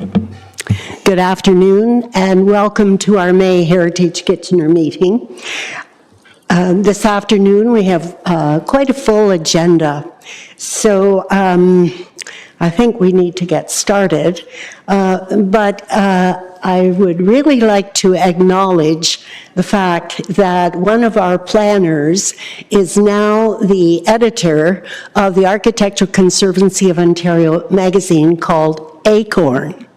Good afternoon and welcome to our May Heritage Kitchener meeting. This afternoon we have quite a full agenda, so I think we need to get started. But I would really like to acknowledge the fact that one of our planners is now the editor of the Architectural Conservancy of Ontario magazine called Acorn.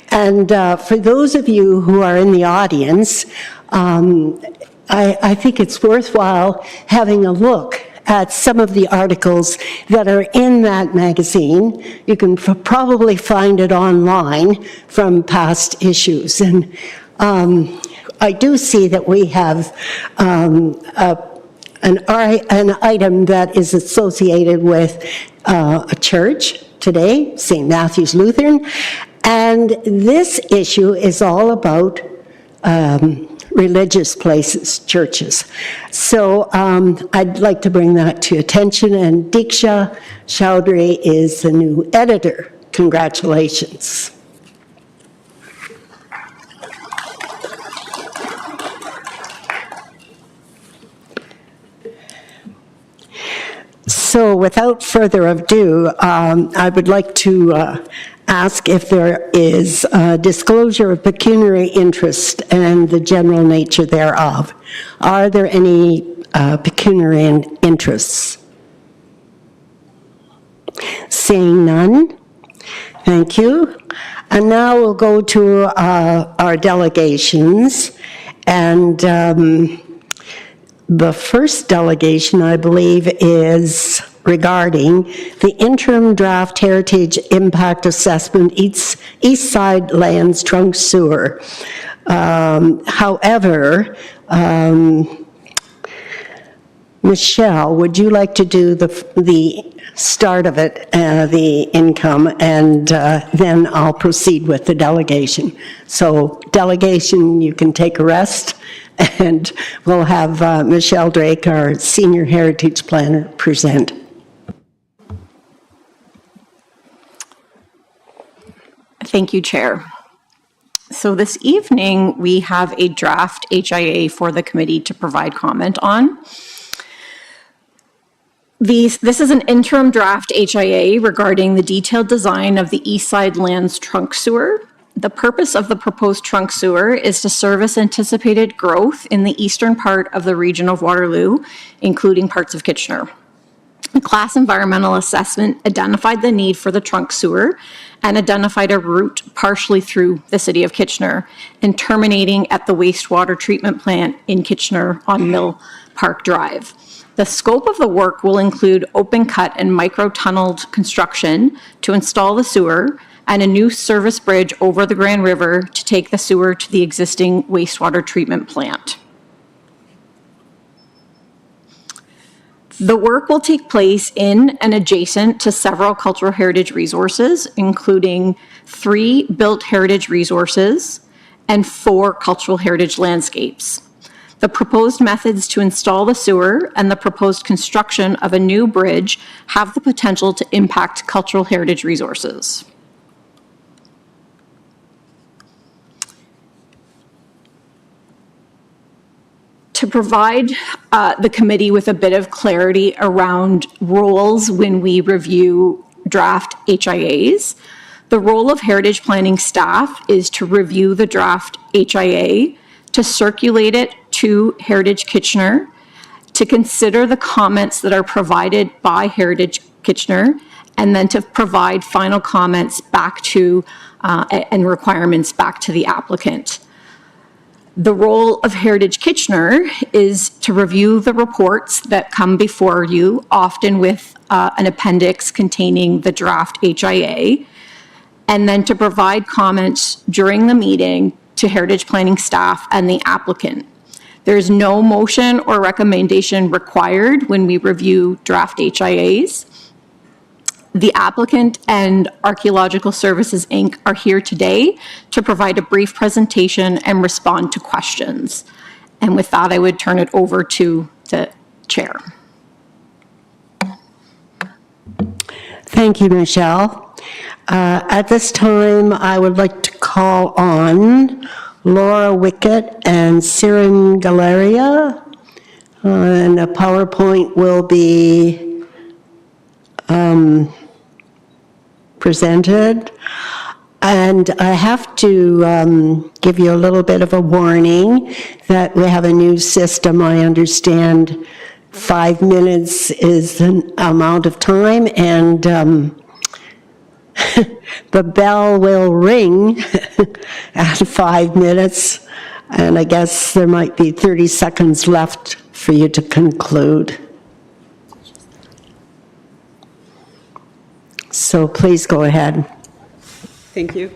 And for those of you who are in the audience, I think it's worthwhile having a look at some of the articles that are in that magazine. You can probably find it online from past issues. And I do see that we have an item that is associated with a church today, St. Matthew's Lutheran. And this issue is all about religious places, churches. So I'd like to bring that to attention, and Diksha Chowdhury is the new editor. Congratulations. So without further ado, I would like to ask if there is disclosure of pecuniary interest and the general nature thereof. Are there any pecuniary interests? Seeing none, thank you. And now we'll go to our delegations. And the first delegation, I believe, is regarding the interim draft heritage impact assessment, East Side Lands Trunk Sewer. However, Michelle, would you like to do the start of it, the income, and then I'll proceed with the delegation. So delegation, you can take a rest, and we'll have Michelle Drake, our Senior Heritage Planner, present. Thank you, Chair. So this evening, we have a draft HIA for the committee to provide comment on. This is an interim draft HIA regarding the detailed design of the East Side Lands Trunk Sewer. The purpose of the proposed trunk sewer is to service anticipated growth in the eastern part of the region of Waterloo, including parts of Kitchener. The class environmental assessment identified the need for the trunk sewer and identified a route partially through the city of Kitchener and terminating at the wastewater treatment plant in Kitchener on Mill Park Drive. The scope of the work will include open cut and micro-tunneled construction to install the sewer and a new service bridge over the Grand River to take the sewer to the existing wastewater treatment plant. The work will take place in and adjacent to several cultural heritage resources, including 3 built heritage resources and 4 cultural heritage landscapes. The proposed methods to install the sewer and the proposed construction of a new bridge have the potential to impact cultural heritage resources. To provide the committee with a bit of clarity around roles when we review draft HIAs, the role of heritage planning staff is to review the draft HIA, to circulate it to Heritage Kitchener, to consider the comments that are provided by Heritage Kitchener, and then to provide final comments back to and requirements back to the applicant. The role of Heritage Kitchener is to review the reports that come before you, often with an appendix containing the draft HIA, and then to provide comments during the meeting to Heritage Planning staff and the applicant. There is no motion or recommendation required when we review draft HIAs. The applicant and Archaeological Services, Inc. are here today to provide a brief presentation and respond to questions. And with that, I would turn it over to the chair. Thank you, Michelle. At this time, I would like to call on Laura Wickett and Siren Galeria, and a PowerPoint will be presented. And I have to give you a little bit of a warning that we have a new system. I understand 5 minutes is an amount of time, and the bell will ring at 5 minutes, and I guess there might be 30 seconds left for you to conclude. So please go ahead. Thank you.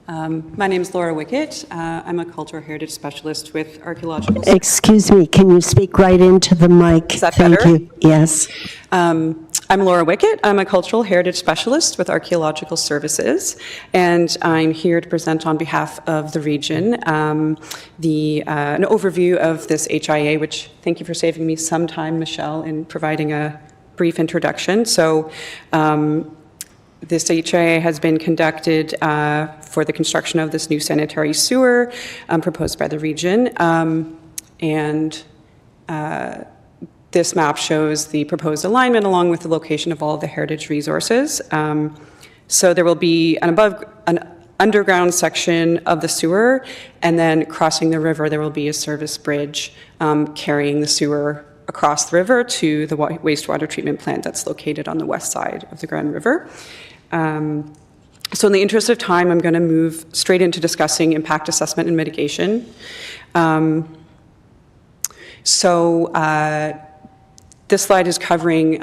My name is Laura Wickett. I'm a cultural heritage specialist with Archaeological. Excuse me, can you speak right into the mic? Is that Thank better? you. Yes. I'm Laura Wickett. I'm a cultural heritage specialist with Archaeological Services, and I'm here to present on behalf of the region an overview of this HIA, which thank you for saving me some time, Michelle, in providing a brief introduction. So this HIA has been conducted for the construction of this new sanitary sewer proposed by the region. This map shows the proposed alignment along with the location of all of the heritage resources. So there will be an underground section of the sewer, and then crossing the river, there will be a service bridge carrying the sewer across the river to the wastewater treatment plant that's located on the west side of the Grand River. So in the interest of time, I'm going to move straight into discussing impact assessment and mitigation. This slide is covering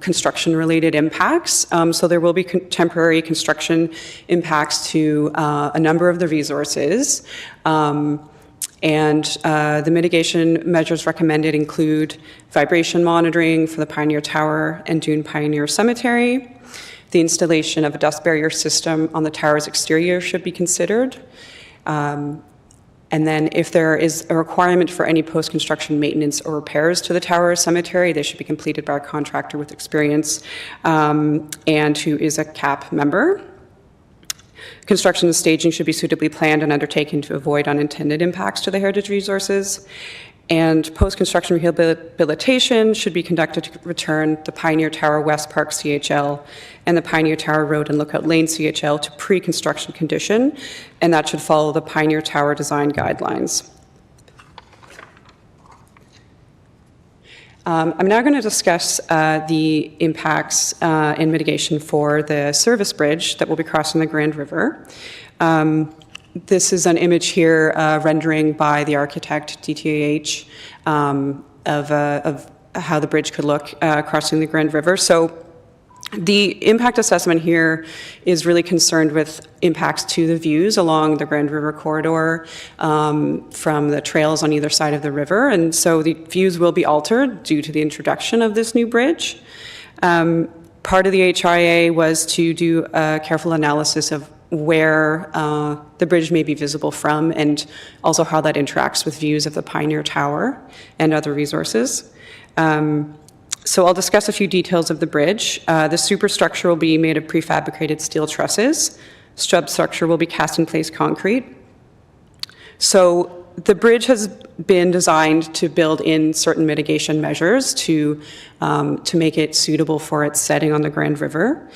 construction-related impacts. So there will be temporary construction impacts to a number of the resources. The mitigation measures recommended include vibration monitoring for the Pioneer Tower and Dune Pioneer Cemetery. The installation of a dust barrier system on the tower's exterior should be considered. And then if there is a requirement for any post-construction maintenance or repairs to the tower or cemetery, they should be completed by a contractor with experience and who is a CAP member. Construction and staging should be suitably planned and undertaken to avoid unintended impacts to the heritage resources. And post-construction rehabilitation should be conducted to return the Pioneer Tower West Park CHL and the Pioneer Tower Road and Lookout Lane CHL to pre-construction condition, and that should follow the Pioneer Tower design guidelines. I'm now going to discuss the impacts and mitigation for the service bridge that will be crossing the Grand River. This is an image here rendering by the architect, DTAH, of how the bridge could look crossing the Grand River. So the impact assessment here is really concerned with impacts to the views along the Grand River corridor from the trails on either side of the river. And so the views will be altered due to the introduction of this new bridge. Part of the HIA was to do a careful analysis of where the bridge may be visible from and also how that interacts with views of the Pioneer Tower and other resources. So I'll discuss a few details of the bridge. The superstructure will be made of prefabricated steel trusses. Substructure will be cast-in-place concrete. So the bridge has been designed to build in certain mitigation measures to make it suitable for its setting on the Grand River.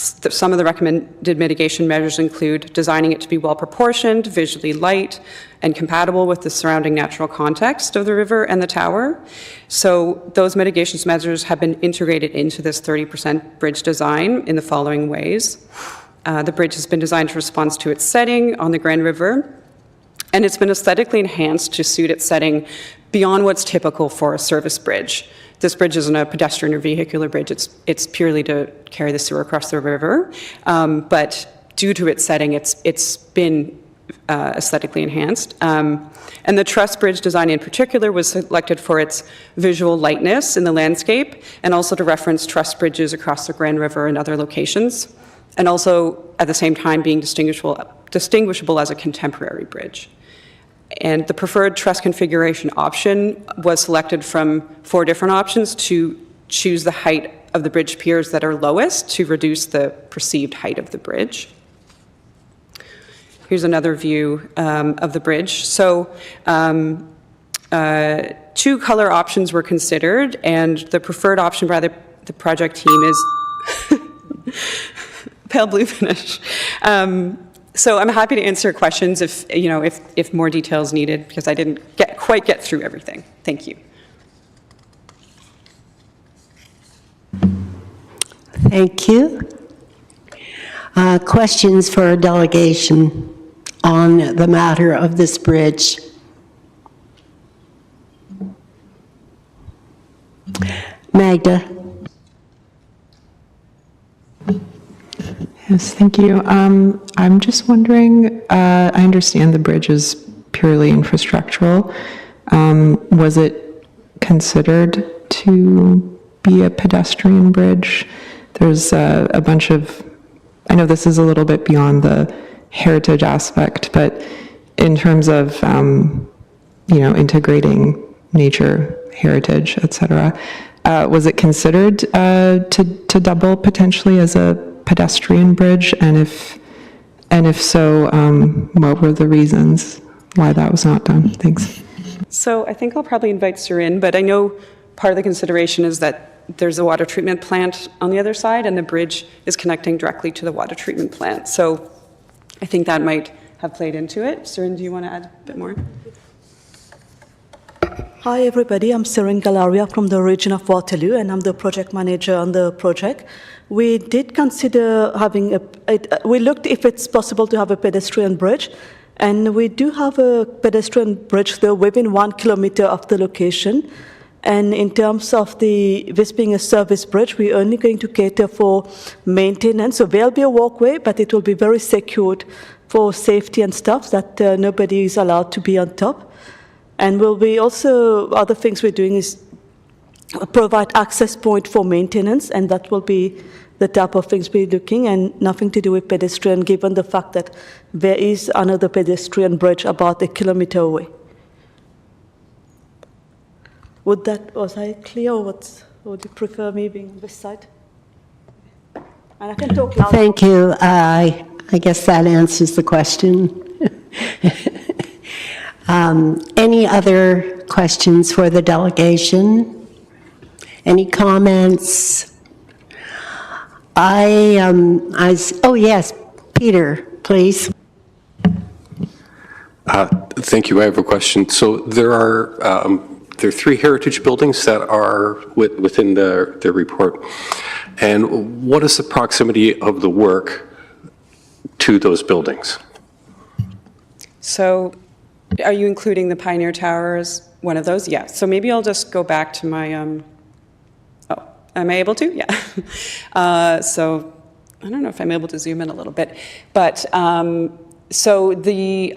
Some of the recommended mitigation measures include designing it to be well proportioned, visually light, and compatible with the surrounding natural context of the river and the tower. So those mitigation measures have been integrated into this 30% bridge design in the following ways. The bridge has been designed to respond to its setting on the Grand River, and it's been aesthetically enhanced to suit its setting beyond what's typical for a service bridge. This bridge isn't a pedestrian or vehicular bridge, it's purely to carry the sewer across the river. But due to its setting, it's been aesthetically enhanced. And the truss bridge design in particular was selected for its visual lightness in the landscape and also to reference truss bridges across the Grand River and other locations, and also at the same time being distinguishable as a contemporary bridge. And the preferred truss configuration option was selected from 4 different options to choose the height of the bridge piers that are lowest to reduce the perceived height of the bridge. Here's another view of the bridge. So two color options were considered, and the preferred option by the project team is pale blue finish. So I'm happy to answer questions if more details needed, because I didn't quite get through everything. Thank you. Thank you. Questions for our delegation on the matter of this bridge? Magda? Yes, thank you. I'm just wondering, I understand the bridge is purely infrastructural. Was it considered to be a pedestrian bridge? There's a bunch of, I know this is a little bit beyond the heritage aspect, but in terms of, integrating nature, heritage, et cetera, was it considered to double potentially as a pedestrian bridge? And if so, what were the reasons why that was not done? Thanks. So I think I'll probably invite Surin, but I know part of the consideration is that there's a water treatment plant on the other side, and the bridge is connecting directly to the water treatment plant. So I think that might have played into it. Surin, do you want to add a bit more? Hi everybody, I'm Sirin Galaria from the region of Waterloo, and I'm the project manager on the project. We did consider having we looked if it's possible to have a pedestrian bridge, and we do have a pedestrian bridge though within 1 kilometer of the location. And in terms of this being a service bridge, we're only going to cater for maintenance. So there'll be a walkway, but it will be very secured for safety and stuff, that nobody is allowed to be on top. And will be also, other things we're doing is provide access point for maintenance, and that will be the type of things we're looking, and nothing to do with pedestrian, given the fact that there is another pedestrian bridge about 1 kilometer away. Was I clear, or would you prefer me being on this side? And I can talk louder. Thank you. I guess that answers the question. Any other questions for the delegation? Any comments? Oh yes, Peter, please. Thank you. I have a question. So there are 3 heritage buildings that are within the report. And what is the proximity of the work to those buildings? So are you including the Pioneer Tower as one of those? Yeah. So maybe I'll just go back to my, am I able to? Yeah. So I don't know if I'm able to zoom in a little bit, but so the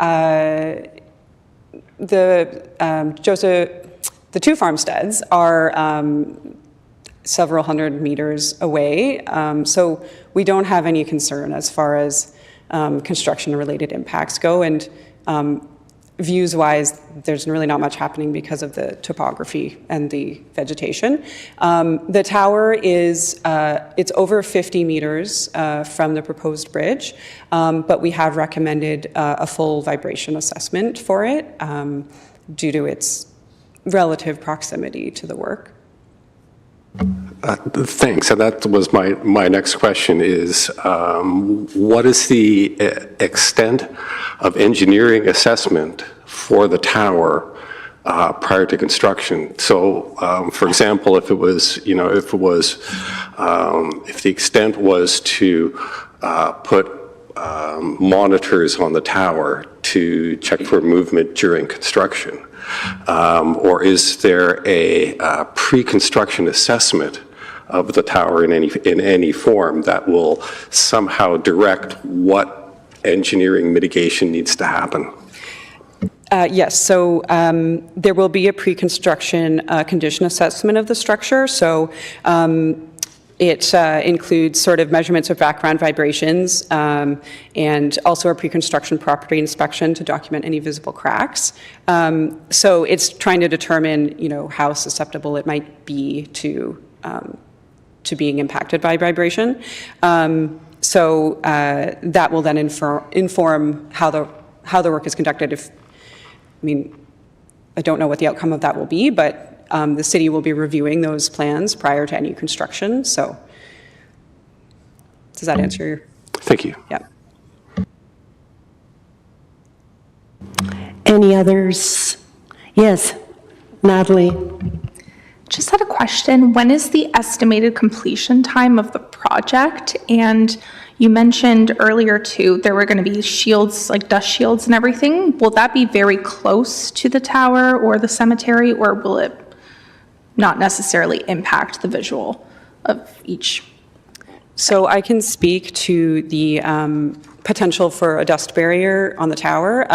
two farmsteads are several hundred meters away, so we don't have any concern as far as construction-related impacts go, and views-wise, there's really not much happening because of the topography and the vegetation. The tower is, it's over 50 meters from the proposed bridge, but we have recommended a full vibration assessment for it due to its relative proximity to the work. Thanks. And that was my next question is, what is the extent of engineering assessment for the tower prior to construction? So, for example, if the extent was to put monitors on the tower to check for movement during construction, or is there a pre-construction assessment of the tower in any form that will somehow direct what engineering mitigation needs to happen? Yes, so there will be a pre-construction condition assessment of the structure. So it includes sort of measurements of background vibrations and also a pre-construction property inspection to document any visible cracks. So it's trying to determine, how susceptible it might be to to being impacted by vibration. So that will then inform how the work is conducted. I don't know what the outcome of that will be, but the city will be reviewing those plans prior to any construction. So does that answer your? Thank you. Yeah. Any others? Yes, Natalie? Just had a question. When is the estimated completion time of the project? And you mentioned earlier too, there were going to be shields, like dust shields and everything. Will that be very close to the tower or the cemetery, or will it not necessarily impact the visual of each? So I can speak to the potential for a dust barrier on the tower.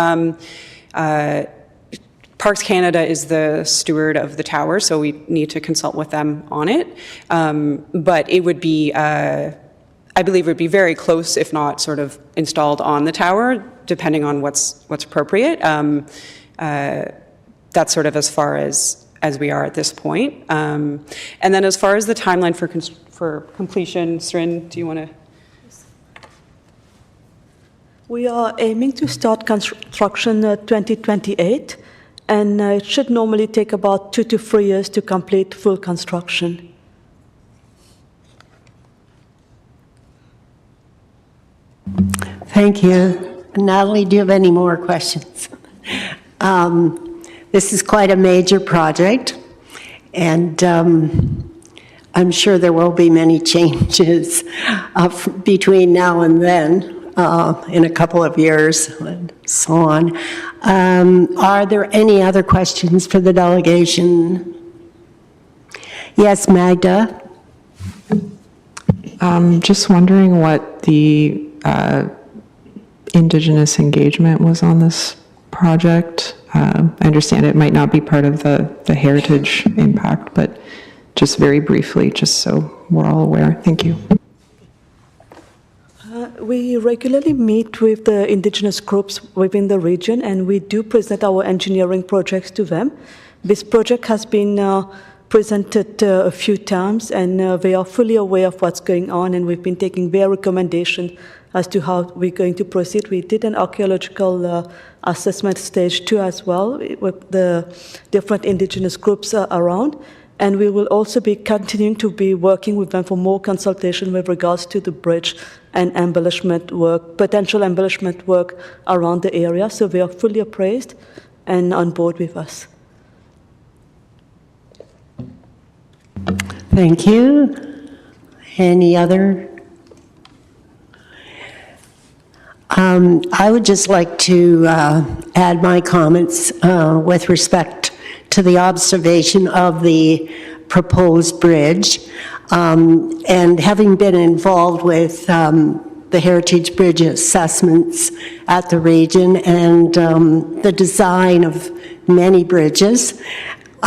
Parks Canada is the steward of the tower, so we need to consult with them on it. But it would be, I believe it would be very close, if not sort of installed on the tower, depending on what's appropriate. That's sort of as far as we are at this point. And then as far as the timeline for completion, Srin, do you want to? We are aiming to start construction 2028, and it should normally take about 2 to 3 years to complete full construction. Thank you. Natalie, do you have any more questions? This is quite a major project, and I'm sure there will be many changes between now and then, in a couple of years, and so on. Are there any other questions for the delegation? Yes, Magda? Just wondering what the Indigenous engagement was on this project. I understand it might not be part of the heritage impact, but just very briefly, just so we're all aware. Thank you. We regularly meet with the Indigenous groups within the region, and we do present our engineering projects to them. This project has been presented a few times, and they are fully aware of what's going on, and we've been taking their recommendation as to how we're going to proceed. We did an archaeological assessment stage 2 as well with the different Indigenous groups around, and we will also be continuing to be working with them for more consultation with regards to the bridge and embellishment work, potential embellishment work around the area. So they are fully appraised and on board with us. Thank you. Any other? I would just like to add my comments with respect to the observation of the proposed bridge. And having been involved with the Heritage Bridge assessments at the region and the design of many bridges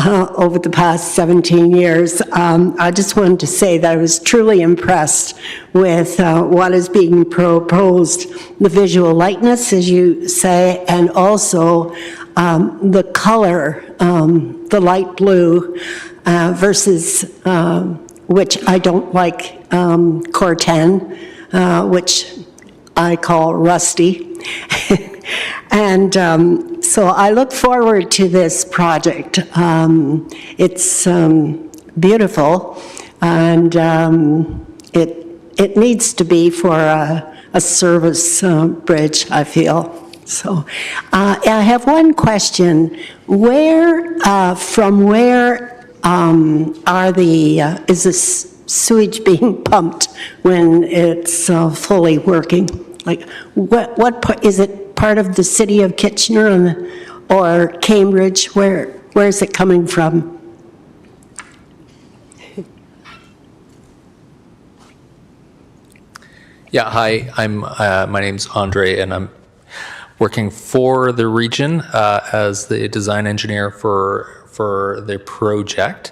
over the past 17 years, I just wanted to say that I was truly impressed with what is being proposed, the visual likeness, as you say, and also the color, the light blue versus, which I don't like, Corten, which I call rusty. And so I look forward to this project. It's beautiful, and it needs to be for a service bridge, I feel. So I have one question. From where is this sewage being pumped when it's fully working? Like, what is it? Part of the city of Kitchener or Cambridge? Where is it coming from? Yeah, hi. My name's Andre, and I'm working for the region as the design engineer for for the project.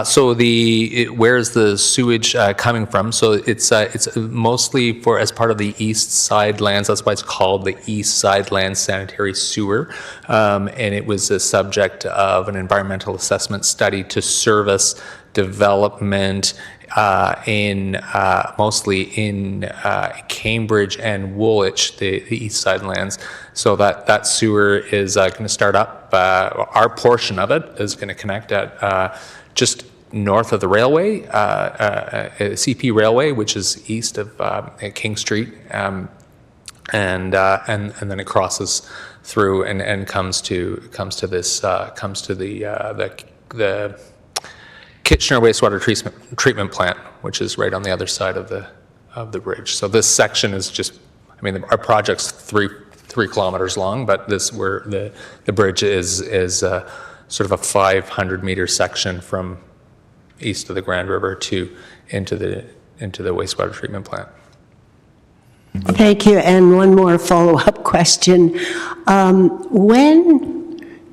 So where's the sewage coming from? So it's mostly as part of the East Side Lands. That's why it's called the East Side Lands Sanitary Sewer. And it was a subject of an environmental assessment study to service development mostly in Cambridge and Woolwich, the East Side Lands. So that sewer is going to start up. Our portion of it is going to connect at just north of the railway, CP Railway, which is east of King Street, and then it crosses through and comes to the Kitchener wastewater treatment plant, which is right on the other side of the bridge. So this section is just, our project's three kilometers long, but the bridge is sort of a 500-meter section from east of the Grand River into the wastewater treatment plant. Thank you. And one more follow-up question. When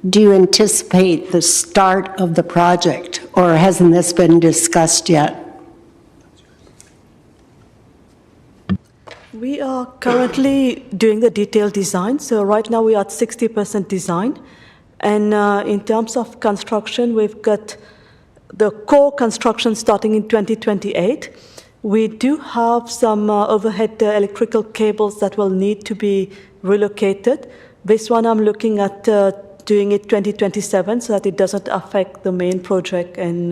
do you anticipate the start of the project, or hasn't this been discussed yet? We are currently doing the detailed design. So right now we are at 60% design. And in terms of construction, we've got the core construction starting in 2028. We do have some overhead electrical cables that will need to be relocated. This one I'm looking at doing it 2027 so that it doesn't affect the main project, and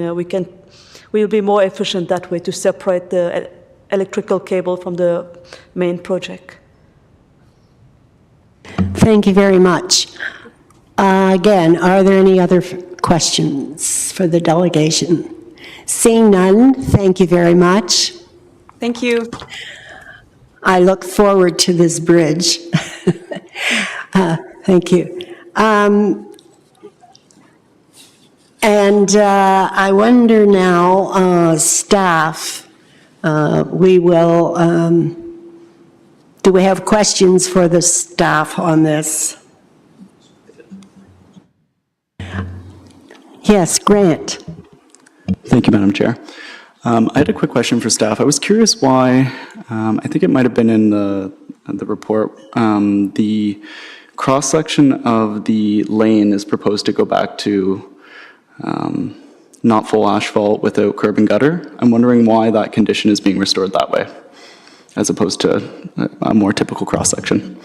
we'll be more efficient that way to separate the electrical cable from the main project. Thank you very much. Again, are there any other questions for the delegation? Seeing none, thank you very much. Thank you. I look forward to this bridge. Thank you. I wonder now, staff, do we have questions for the staff on this? Yes, Grant. Thank you, Madam Chair. I had a quick question for staff. I was curious why, I think it might have been in the report, the cross-section of the lane is proposed to go back to not full asphalt without curb and gutter. I'm wondering why that condition is being restored that way, as opposed to a more typical cross-section.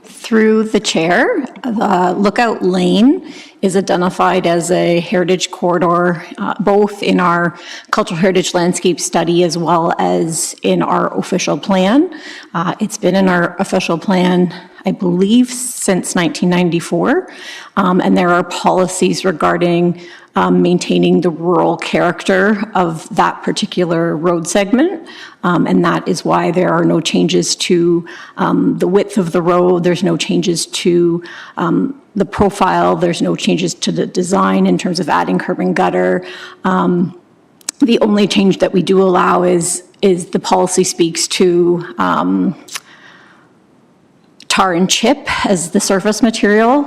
Through the chair, the Lookout Lane is identified as a heritage corridor, both in our cultural heritage landscape study as well as in our official plan. It's been in our official plan, I believe, since 1994, and there are policies regarding maintaining the rural character of that particular road segment, and that is why there are no changes to the width of the road, there's no changes to the profile, there's no changes to the design in terms of adding curb and gutter. The only change that we do allow is the policy speaks to tar and chip as the surface material,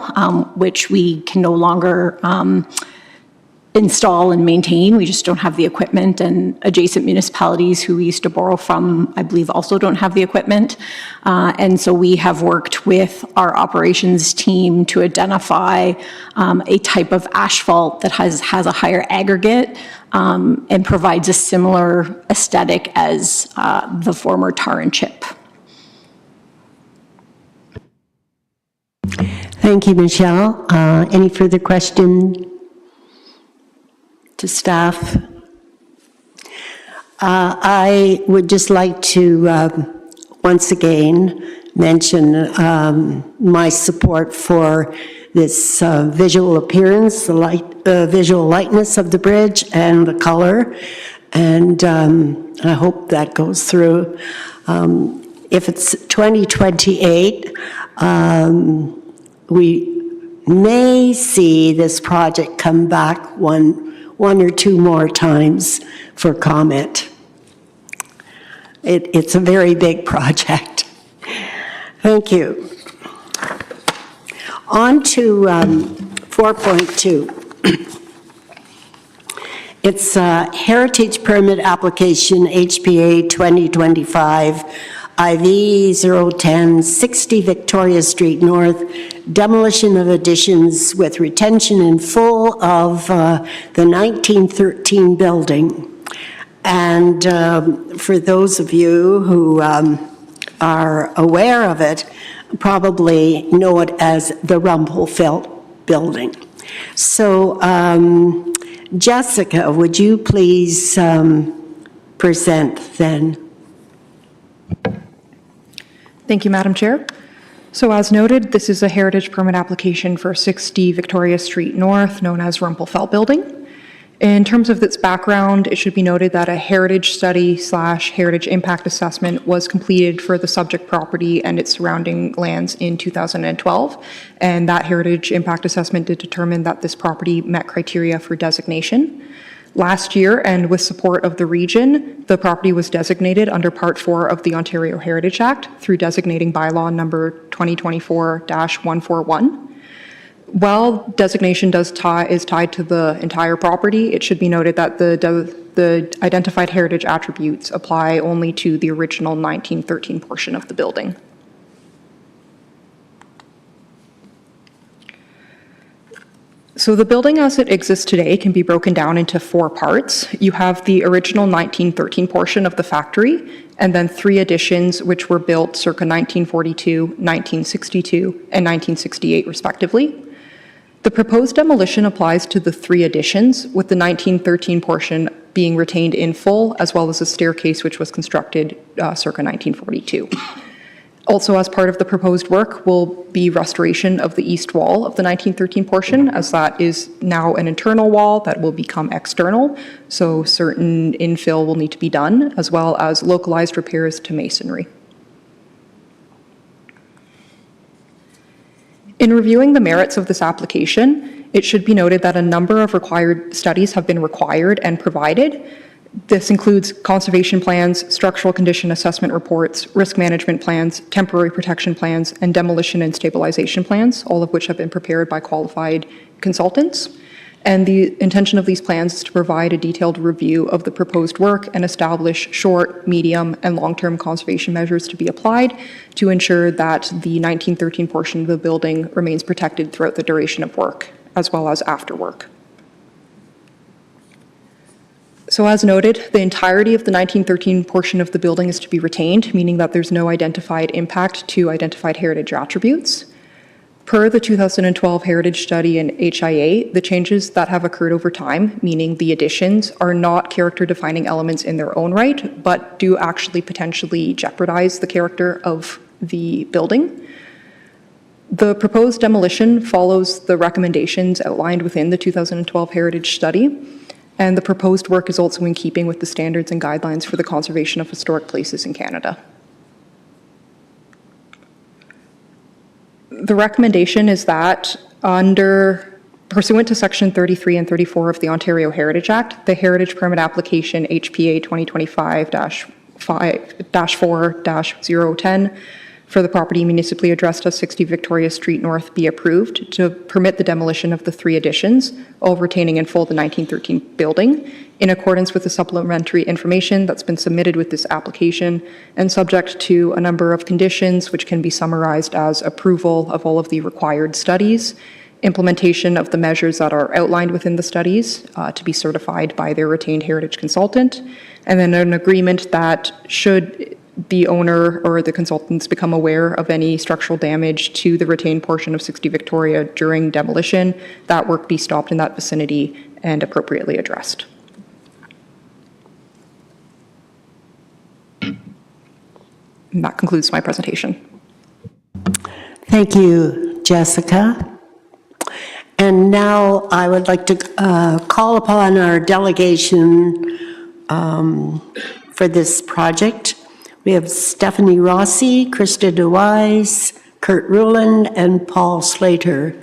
which we can no longer install and maintain. We just don't have the equipment, and adjacent municipalities who we used to borrow from, I believe, also don't have the equipment. And so we have worked with our operations team to identify a type of asphalt that has a higher aggregate and provides a similar aesthetic as the former tar and chip. Thank you, Michelle. Any further question to staff? I would just like to once again mention my support for this visual appearance, the visual lightness of the bridge and the color, and I hope that goes through. If it's 2028, we may see this project come back one or two more times for comment. It's a very big project. Thank you. On to 4.2. It's a heritage permit application, HPA 2025, IV 010, 60 Victoria Street North, demolition of additions with retention in full of the 1913 building. And for those of you who are aware of it, probably know it as the Rumpelfeld building. So, Jessica, would you please present then? Thank you, Madam Chair. So as noted, this is a heritage permit application for 60 Victoria Street North, known as Rumpelfeld Building. In terms of its background, it should be noted that a heritage study / heritage impact assessment was completed for the subject property and its surrounding lands in 2012. And that heritage impact assessment did determine that this property met criteria for designation. Last year, and with support of the region, the property was designated under Part 4 of the Ontario Heritage Act through designating bylaw number 2024-141. While designation is tied to the entire property, it should be noted that the identified heritage attributes apply only to the original 1913 portion of the building. So the building as it exists today can be broken down into 4 parts. You have the original 1913 portion of the factory, and then 3 additions which were built circa 1942, 1962, and 1968 respectively. The proposed demolition applies to the 3 additions, with the 1913 portion being retained in full, as well as a staircase which was constructed circa 1942. Also, as part of the proposed work will be restoration of the east wall of the 1913 portion, as that is now an internal wall that will become external, so certain infill will need to be done, as well as localized repairs to masonry. In reviewing the merits of this application, it should be noted that a number of required studies have been required and provided. This includes conservation plans, structural condition assessment reports, risk management plans, temporary protection plans, and demolition and stabilization plans, all of which have been prepared by qualified consultants. And the intention of these plans is to provide a detailed review of the proposed work and establish short, medium, and long-term conservation measures to be applied to ensure that the 1913 portion of the building remains protected throughout the duration of work, as well as after work. So as noted, the entirety of the 1913 portion of the building is to be retained, meaning that there's no identified impact to identified heritage attributes. Per the 2012 Heritage Study and HIA, the changes that have occurred over time, meaning the additions, are not character-defining elements in their own right, but do actually potentially jeopardize the character of the building. The proposed demolition follows the recommendations outlined within the 2012 Heritage Study, and the proposed work is also in keeping with the standards and guidelines for the conservation of historic places in Canada. The recommendation is that pursuant to Section 33 and 34 of the Ontario Heritage Act, the Heritage Permit Application HPA 2025-4-010 for the property municipally addressed as 60 Victoria Street North be approved to permit the demolition of the 3 additions, all retaining in full the 1913 building, in accordance with the supplementary information that's been submitted with this application, and subject to a number of conditions which can be summarized as approval of all of the required studies, implementation of the measures that are outlined within the studies to be certified by their retained heritage consultant, and then an agreement that should the owner or the consultants become aware of any structural damage to the retained portion of 60 Victoria during demolition, that work be stopped in that vicinity and appropriately addressed. And that concludes my presentation. Thank you, Jessica. And now I would like to call upon our delegation for this project. We have Stephanie Rossi, Krista DeWise, Kurt Ruland, and Paul Slater.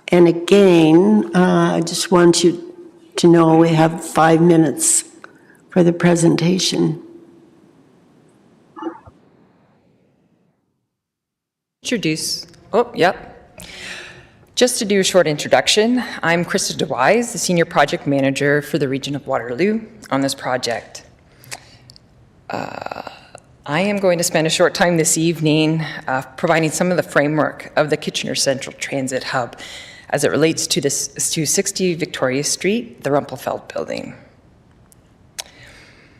And again, I just want you to know we have 5 minutes for the presentation. Just to do a short introduction, I'm Krista DeWise, the Senior Project Manager for the Region of Waterloo on this project. I am going to spend a short time this evening providing some of the framework of the Kitchener Central Transit Hub as it relates to 60 Victoria Street, the Rumpelfeld Building.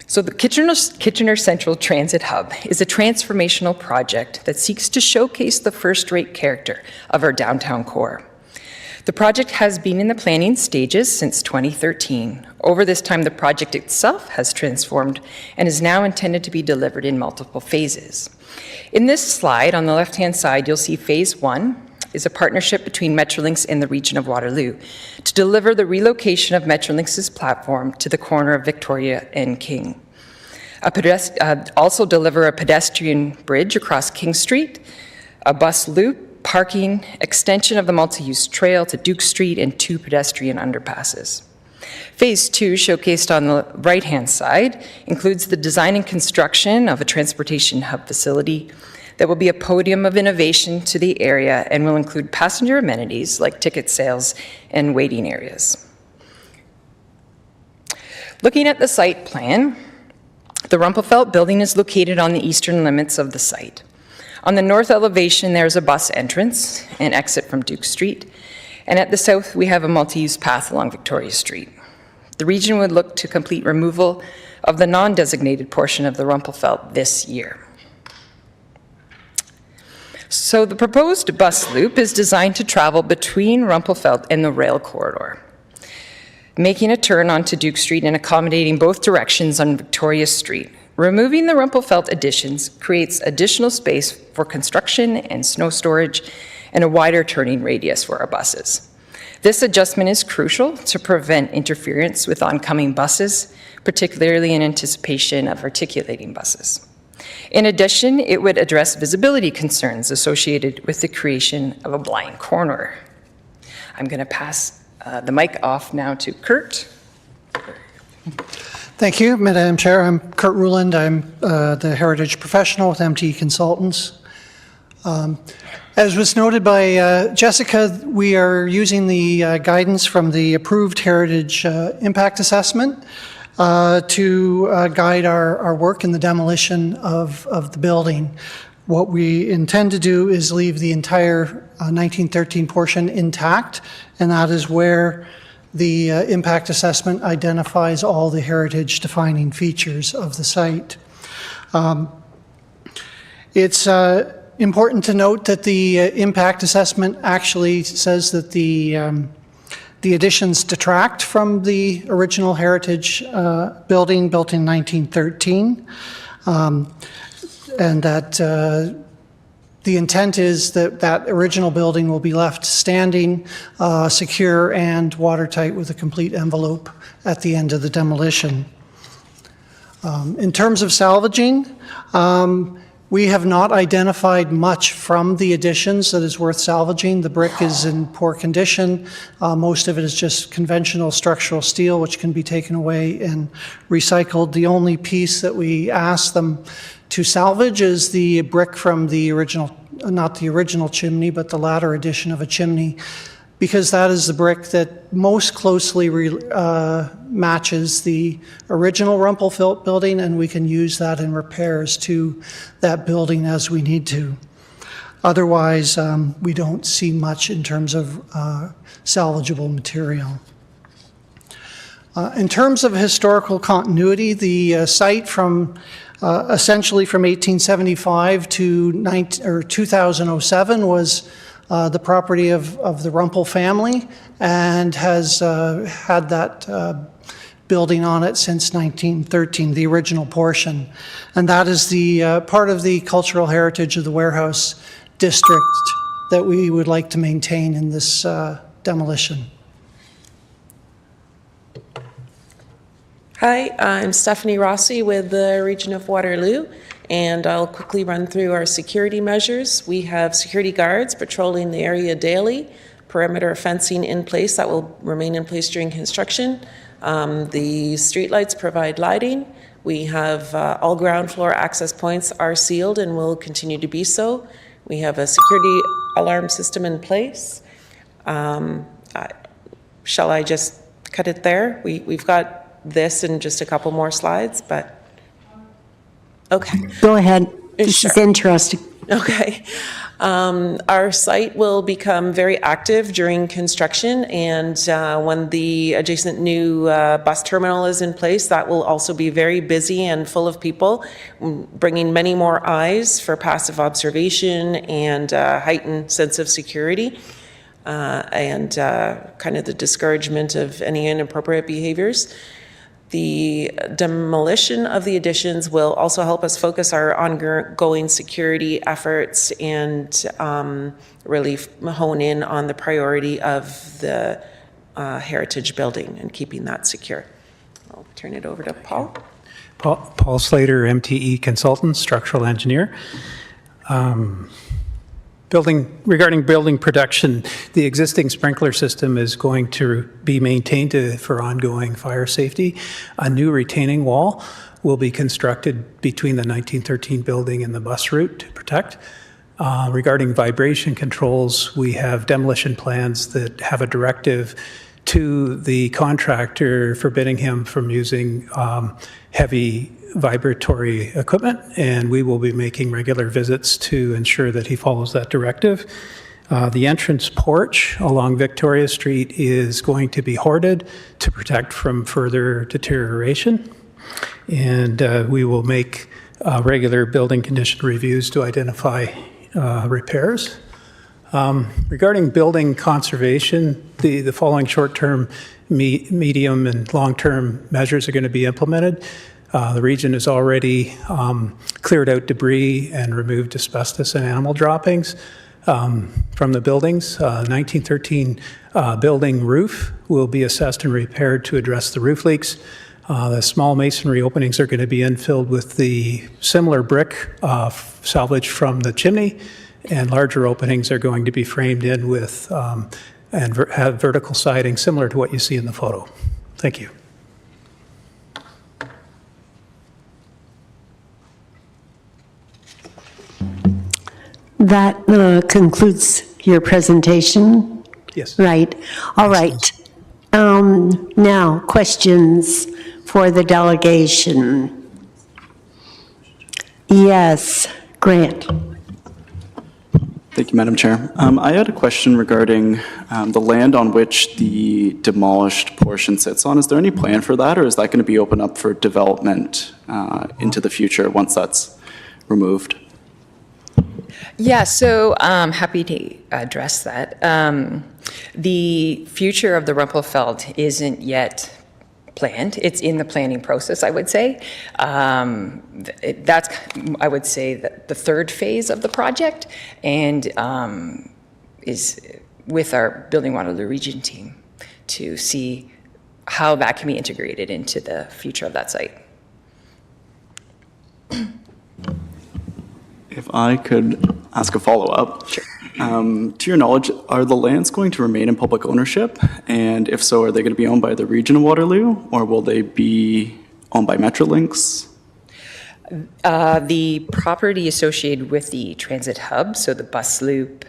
So the Kitchener Central Transit Hub is a transformational project that seeks to showcase the first-rate character of our downtown core. The project has been in the planning stages since 2013. Over this time, the project itself has transformed and is now intended to be delivered in multiple phases. In this slide, on the left-hand side, you'll see Phase 1 is a partnership between Metrolinx and the Region of Waterloo to deliver the relocation of Metrolinx's platform to the corner of Victoria and King. Also deliver a pedestrian bridge across King Street, a bus loop, parking, extension of the multi-use trail to Duke Street, and 2 pedestrian underpasses. Phase 2, showcased on the right-hand side, includes the design and construction of a transportation hub facility that will be a podium of innovation to the area and will include passenger amenities like ticket sales and waiting areas. Looking at the site plan, the Rumpelfeld Building is located on the eastern limits of the site. On the north elevation, there's a bus entrance and exit from Duke Street, and at the south, we have a multi-use path along Victoria Street. The region would look to complete removal of the non-designated portion of the Rumpelfeld this year. So the proposed bus loop is designed to travel between Rumpelfeld and the rail corridor, making a turn onto Duke Street and accommodating both directions on Victoria Street. Removing the Rumpelfeld additions creates additional space for construction and snow storage and a wider turning radius for our buses. This adjustment is crucial to prevent interference with oncoming buses, particularly in anticipation of articulating buses. In addition, it would address visibility concerns associated with the creation of a blind corner. I'm going to pass the mic off now to Kurt. Thank you, Madam Chair. I'm Kurt Ruland. I'm the Heritage Professional with MT Consultants. As was noted by Jessica, we are using the guidance from the approved Heritage Impact Assessment to guide our work in the demolition of the building. What we intend to do is leave the entire 1913 portion intact, and that is where the impact assessment identifies all the heritage defining features of the site. It's important to note that the impact assessment actually says that the additions detract from the original heritage building built in 1913, and that the intent is that that original building will be left standing, secure, and watertight with a complete envelope at the end of the demolition. In terms of salvaging, we have not identified much from the additions that is worth salvaging. The brick is in poor condition. Most of it is just conventional structural steel, which can be taken away and recycled. The only piece that we ask them to salvage is the brick from the original, not the original chimney, but the latter addition of a chimney, because that is the brick that most closely matches the original Rumpelfeld building, and we can use that in repairs to that building as we need to. Otherwise, we don't see much in terms of salvageable material. In terms of historical continuity, the site from essentially from 1875 to 2007 was the property of the Rumpel family, and has had that building on it since 1913, the original portion. And that is the part of the cultural heritage of the warehouse district that we would like to maintain in this demolition. Hi, I'm Stephanie Rossi with the Region of Waterloo, and I'll quickly run through our security measures. We have security guards patrolling the area daily, perimeter fencing in place that will remain in place during construction. The streetlights provide lighting. We have all ground floor access points are sealed and will continue to be so. We have a security alarm system in place. Shall I just cut it there? We've got this in just a couple more slides, but, okay. Go ahead. This is Sure. interesting. Okay. Our site will become very active during construction, and when the adjacent new bus terminal is in place, that will also be very busy and full of people, bringing many more eyes for passive observation and heightened sense of security, and kind of the discouragement of any inappropriate behaviors. The demolition of the additions will also help us focus our ongoing security efforts and really hone in on the priority of the heritage building and keeping that secure. I'll turn it over to Paul. Paul Slater, MTE Consultant, Structural Engineer. Regarding building protection, the existing sprinkler system is going to be maintained for ongoing fire safety. A new retaining wall will be constructed between the 1913 building and the bus route to protect. Regarding vibration controls, we have demolition plans that have a directive to the contractor forbidding him from using heavy vibratory equipment, and we will be making regular visits to ensure that he follows that directive. The entrance porch along Victoria Street is going to be hoarded to protect from further deterioration, and we will make regular building condition reviews to identify repairs. Regarding building conservation, the following short-term, medium, and long-term measures are going to be implemented. The region has already cleared out debris and removed asbestos and animal droppings from the buildings. 1913 building roof will be assessed and repaired to address the roof leaks. The small masonry openings are going to be infilled with the similar brick salvaged from the chimney, and larger openings are going to be framed in with and have vertical siding similar to what you see in the photo. Thank you. That concludes your presentation? Yes. Right. All right. Now, questions for the delegation? Yes, Grant. Thank you, Madam Chair. I had a question regarding the land on which the demolished portion sits on. Is there any plan for that, or is that going to be open up for development into the future once that's removed? Yeah, so I'm happy to address that. The future of the Rumpelfeld isn't yet planned. It's in the planning process, I would say. That's, I would say, the third phase of the project, and is with our Building Waterloo Region team to see how that can be integrated into the future of that site. If I could ask a follow-up. Sure. To your knowledge, are the lands going to remain in public ownership? And if so, are they going to be owned by the Region of Waterloo, or will they be owned by Metrolinx? The property associated with the transit hub, so the bus loop,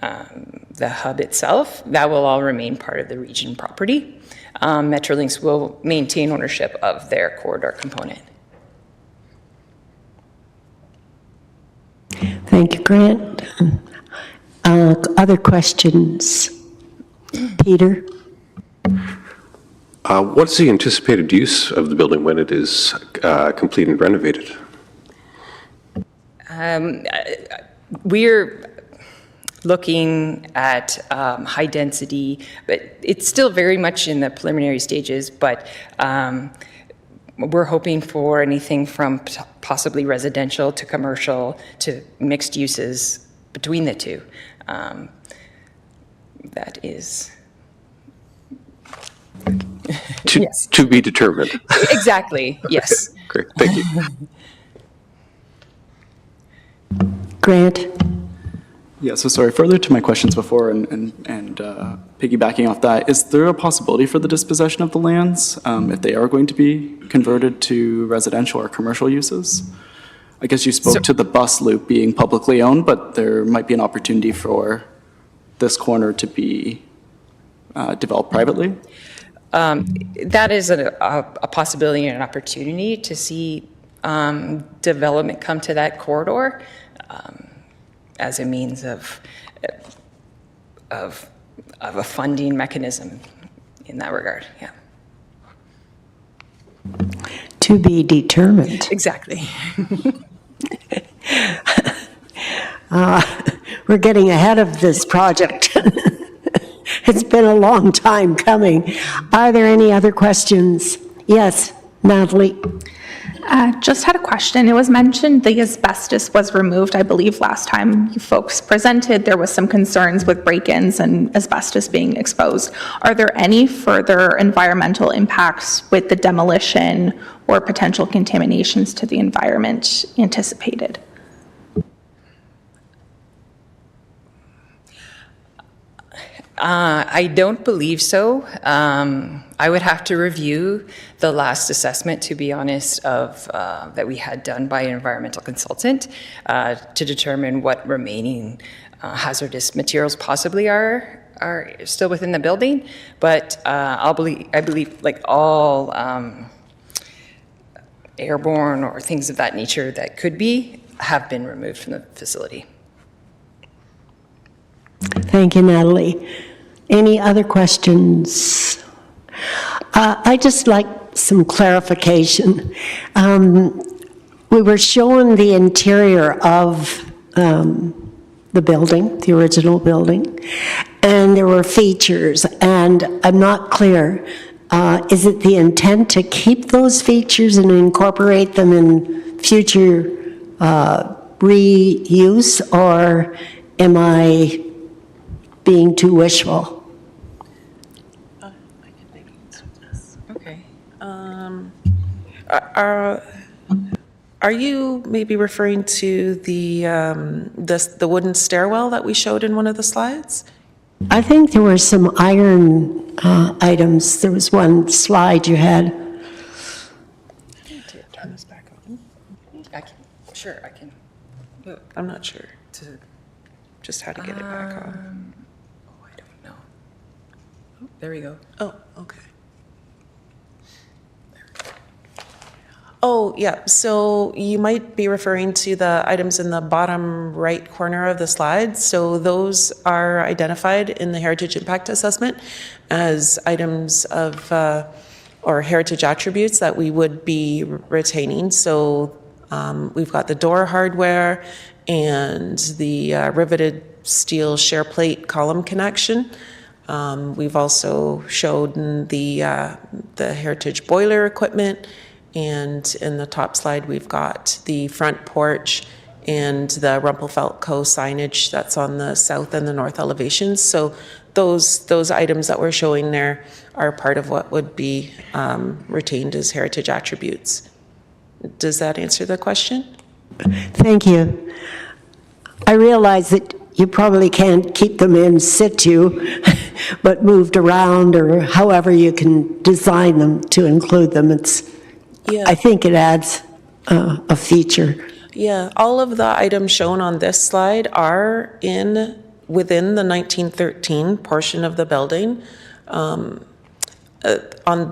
the hub itself, that will all remain part of the region property. Metrolinx will maintain ownership of their corridor component. Thank you, Grant. Other questions? Peter? What's the anticipated use of the building when it is complete and renovated? We're looking at high density, but it's still very much in the preliminary stages, but we're hoping for anything from possibly residential to commercial to mixed uses between the two. That is... Yes. To be determined. Exactly, yes. Okay, great, thank you. Grant? Yeah, so sorry, further to my questions before and piggybacking off that, is there a possibility for the dispossession of the lands if they are going to be converted to residential or commercial uses? I guess you spoke to the bus loop being publicly owned, but there might be an opportunity for this corner to be developed privately? That is a possibility and an opportunity to see development come to that corridor as a means of a funding mechanism in that regard, yeah. To be determined. Exactly. We're getting ahead of this project. It's been a long time coming. Are there any other questions? Yes, Natalie. Just had a question. It was mentioned the asbestos was removed. I believe last time you folks presented, there was some concerns with break-ins and asbestos being exposed. Are there any further environmental impacts with the demolition or potential contaminations to the environment anticipated? I don't believe so. I would have to review the last assessment, to be honest, of that we had done by an environmental consultant to determine what remaining hazardous materials possibly are still within the building. But I believe like all airborne or things of that nature that could be have been removed from the facility. Thank you, Natalie. Any other questions? I'd just like some clarification. We were showing the interior of the building, the original building, and there were features, and I'm not clear. Is it the intent to keep those features and incorporate them in future reuse, or am I being too wishful? Okay. Are you maybe referring to the wooden stairwell that we showed in one of the slides? I think there were some iron items. There was one slide you had. Turn this back on. Sure, I can. I'm not sure just how to get it back on. I don't know. Oh, there we go. Oh, okay. Oh, yeah, so you might be referring to the items in the bottom right corner of the slide. So those are identified in the Heritage Impact Assessment as items of, or heritage attributes that we would be retaining. So we've got the door hardware and the riveted steel share plate column connection. We've also showed the heritage boiler equipment, and in the top slide we've got the front porch and the Rumpelfeld Co. signage that's on the south and the north elevations. So those items that we're showing there are part of what would be retained as heritage attributes. Does that answer the question? Thank you. I realize that you probably can't keep them in situ, but moved around or however you can design them to include them. I think it adds a feature. Yeah, all of the items shown on this slide are within the 1913 portion of the building. On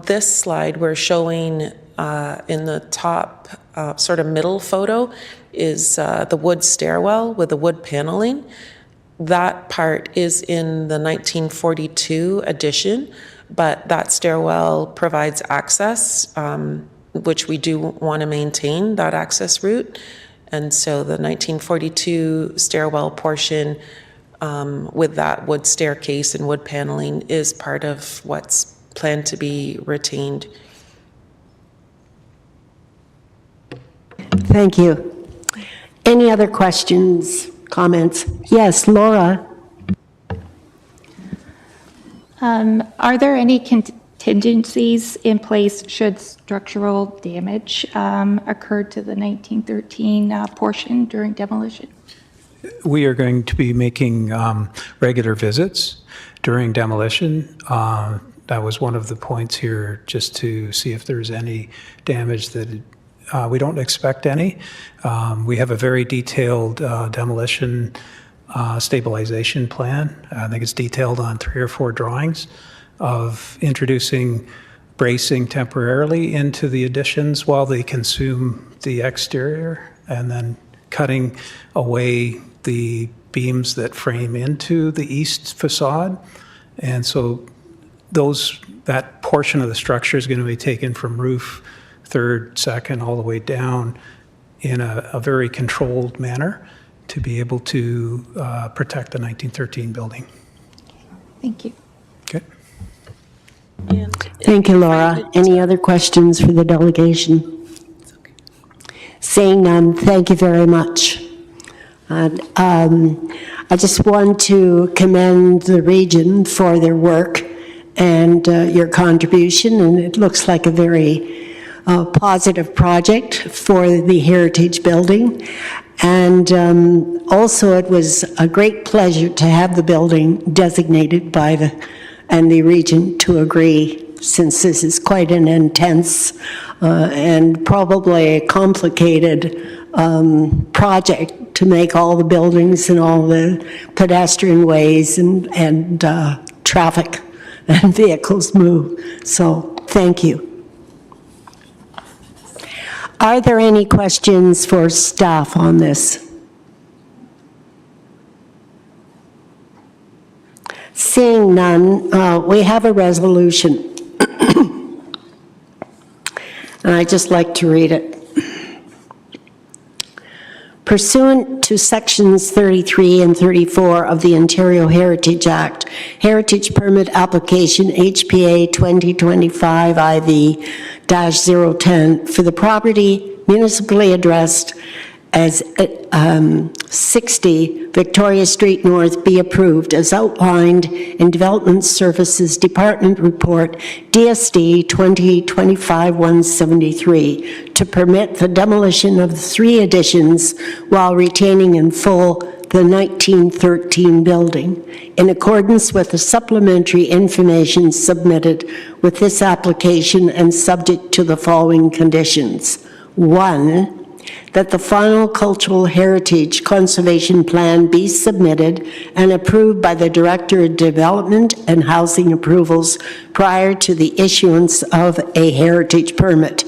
this slide, we're showing in the top sort of middle photo is the wood stairwell with the wood paneling. That part is in the 1942 addition, but that stairwell provides access, which we do want to maintain that access route. And so the 1942 stairwell portion with that wood staircase and wood paneling is part of what's planned to be retained. Thank you. Any other questions, comments? Yes, Laura. Are there any contingencies in place should structural damage occur to the 1913 portion during demolition? We are going to be making regular visits during demolition. That was one of the points here, just to see if there's any damage that we don't expect any. We have a very detailed demolition stabilization plan. I think it's detailed on 3 or 4 drawings of introducing bracing temporarily into the additions while they consume the exterior, and then cutting away the beams that frame into the east facade. And so that portion of the structure is going to be taken from roof, 3rd, 2nd, all the way down in a very controlled manner to be able to protect the 1913 building. Thank you. Okay. Thank you, Laura. Any other questions for the delegation? Seeing none, thank you very much. And, I just want to commend the region for their work and your contribution, and it looks like a very positive project for the Heritage Building. And also, it was a great pleasure to have the building designated by the region to agree, since this is quite an intense and probably a complicated project to make all the buildings and all the pedestrian ways and traffic and vehicles move. So, thank you. Are there any questions for staff on this? Seeing none, we have a resolution. And I'd just like to read it. Pursuant to Sections 33 and 34 of the Ontario Heritage Act, Heritage Permit Application HPA 2025 IV-010 for the property municipally addressed as 60 Victoria Street North be approved as outlined in Development Services Department Report DSD 2025-173 to permit the demolition of the 3 additions while retaining in full the 1913 building, in accordance with the supplementary information submitted with this application and subject to the following conditions. 1, that the final cultural heritage conservation plan be submitted and approved by the Director of Development and Housing Approvals prior to the issuance of a heritage permit.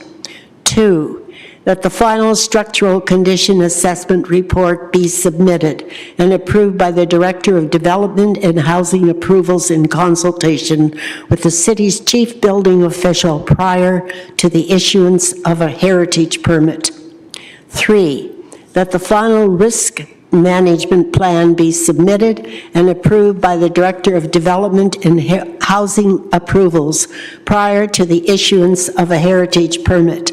2, that the final structural condition assessment report be submitted and approved by the Director of Development and Housing Approvals in consultation with the city's chief building official prior to the issuance of a heritage permit. 3, that the final risk management plan be submitted and approved by the Director of Development and Housing Approvals prior to the issuance of a heritage permit.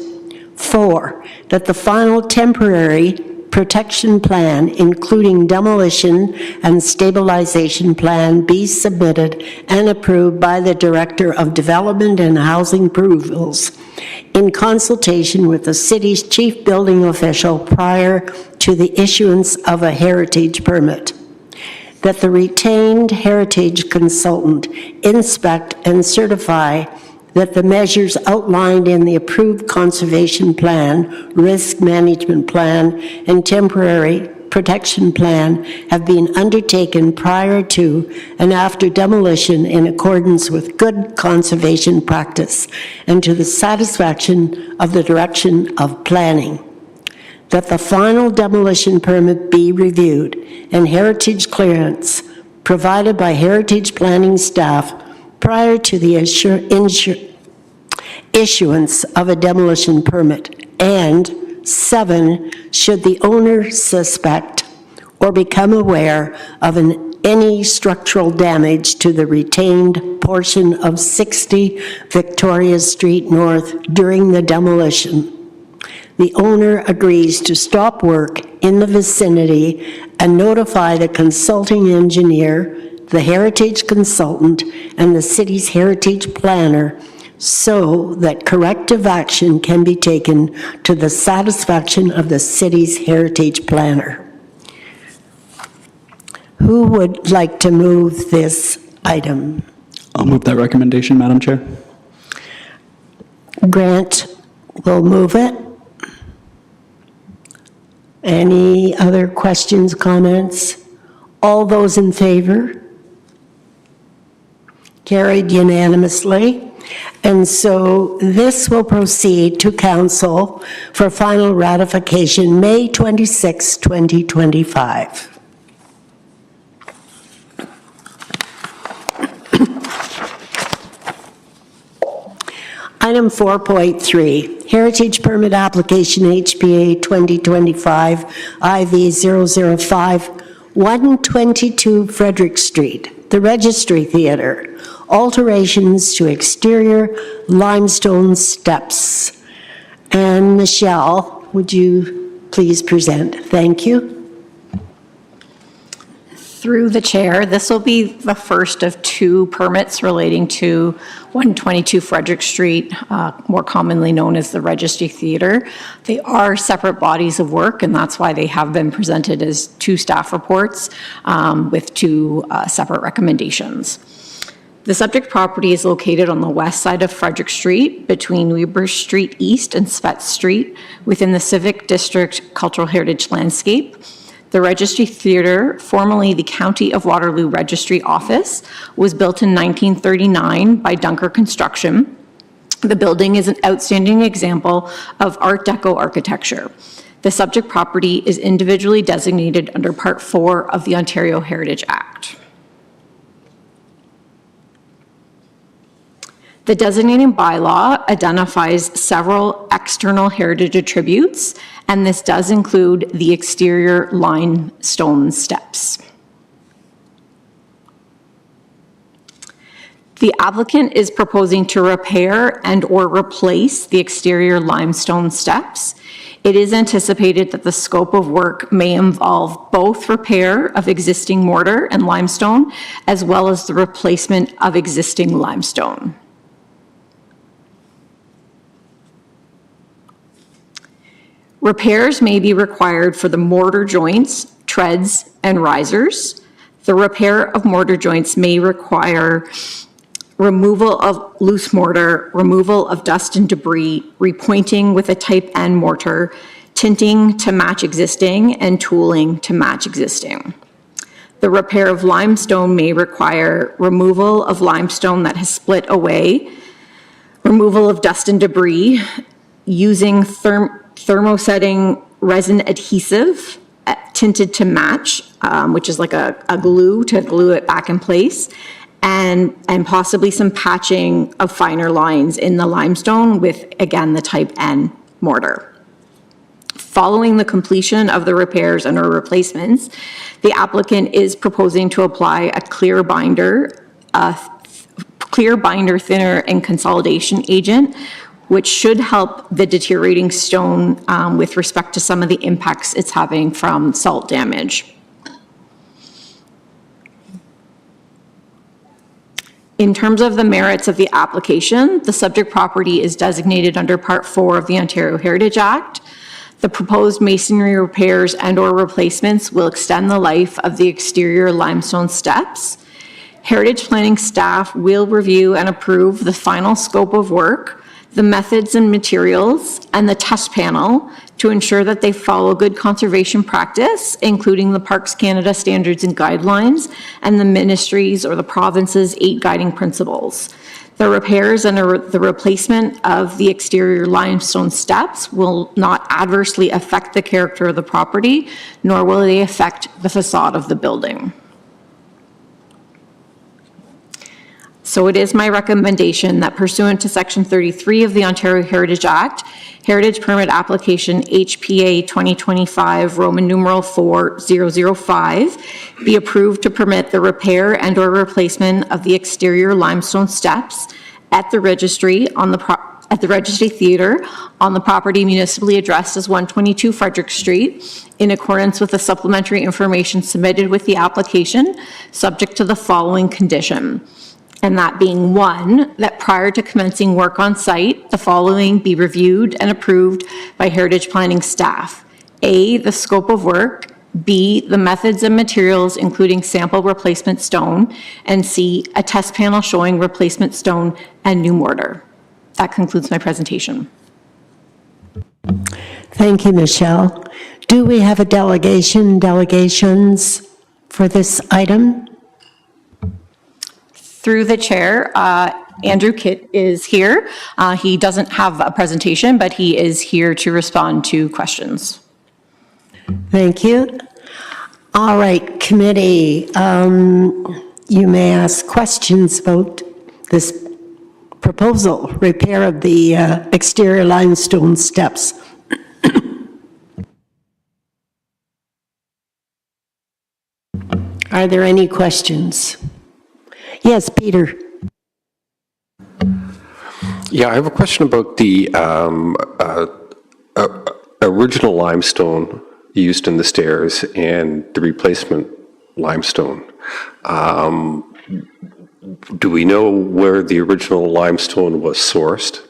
4, that the final temporary protection plan, including demolition and stabilization plan, be submitted and approved by the Director of Development and Housing Approvals in consultation with the city's chief building official prior to the issuance of a heritage permit. That the retained heritage consultant inspect and certify that the measures outlined in the approved conservation plan, risk management plan, and temporary protection plan have been undertaken prior to and after demolition in accordance with good conservation practice and to the satisfaction of the direction of planning. That the final demolition permit be reviewed and heritage clearance provided by heritage planning staff prior to the issuance of a demolition permit. And 7, should the owner suspect or become aware of any structural damage to the retained portion of 60 Victoria Street North during the demolition, the owner agrees to stop work in the vicinity and notify the consulting engineer, the heritage consultant, and the city's heritage planner so that corrective action can be taken to the satisfaction of the city's heritage planner. Who would like to move this item? I'll move that recommendation, Madam Chair. Grant will move it. Any other questions, comments? All those in favor? Carried unanimously. And so this will proceed to council for final ratification May 26, 2025. Item 4.3, Heritage Permit Application HPA 2025 IV 005, 122 Frederick Street, the Registry Theater, alterations to exterior limestone steps. And Michelle, would you please present? Thank you. Through the chair, this will be the first of two permits relating to 122 Frederick Street, more commonly known as the Registry Theater. They are separate bodies of work, and that's why they have been presented as two staff reports with two separate recommendations. The subject property is located on the west side of Frederick Street between Weber Street East and Svets Street within the Civic District Cultural Heritage Landscape. The Registry Theater, formerly the County of Waterloo Registry Office, was built in 1939 by Dunker Construction. The building is an outstanding example of Art Deco architecture. The subject property is individually designated under Part 4 of the Ontario Heritage Act. The designating bylaw identifies several external heritage attributes, and this does include the exterior limestone steps. The applicant is proposing to repair and/or replace the exterior limestone steps. It is anticipated that the scope of work may involve both repair of existing mortar and limestone, as well as the replacement of existing limestone. Repairs may be required for the mortar joints, treads, and risers. The repair of mortar joints may require removal of loose mortar, removal of dust and debris, repointing with a Type N mortar, tinting to match existing, and tooling to match existing. The repair of limestone may require removal of limestone that has split away, removal of dust and debris, using thermosetting resin adhesive tinted to match, which is like a glue to glue it back in place, and possibly some patching of finer lines in the limestone with, again, the Type N mortar. Following the completion of the repairs and/or replacements, the applicant is proposing to apply a clear binder thinner and consolidation agent, which should help the deteriorating stone with respect to some of the impacts it's having from salt damage. In terms of the merits of the application, the subject property is designated under Part 4 of the Ontario Heritage Act. The proposed masonry repairs and/or replacements will extend the life of the exterior limestone steps. Heritage planning staff will review and approve the final scope of work, the methods and materials, and the test panel to ensure that they follow good conservation practice, including the Parks Canada standards and guidelines and the ministry's or the province's 8 guiding principles. The repairs and the replacement of the exterior limestone steps will not adversely affect the character of the property, nor will they affect the facade of the building. So it is my recommendation that pursuant to Section 33 of the Ontario Heritage Act, Heritage Permit Application HPA 2025 Roman numeral 4005 be approved to permit the repair and/or replacement of the exterior limestone steps at the Registry Theater on the property municipally addressed as 122 Frederick Street, in accordance with the supplementary information submitted with the application, subject to the following condition. And that being 1, that prior to commencing work on site, the following be reviewed and approved by Heritage Planning staff. A, the scope of work, B, the methods and materials, including sample replacement stone, and C, a test panel showing replacement stone and new mortar. That concludes my presentation. Thank you, Michelle. Do we have delegations for this item? Through the chair, Andrew Kitt is here. He doesn't have a presentation, but he is here to respond to questions. Thank you. All right, committee, you may ask questions about this proposal, repair of the exterior limestone steps. Are there any questions? Yes, Peter. Yeah, I have a question about the original limestone used in the stairs and the replacement limestone. Do we know where the original limestone was sourced?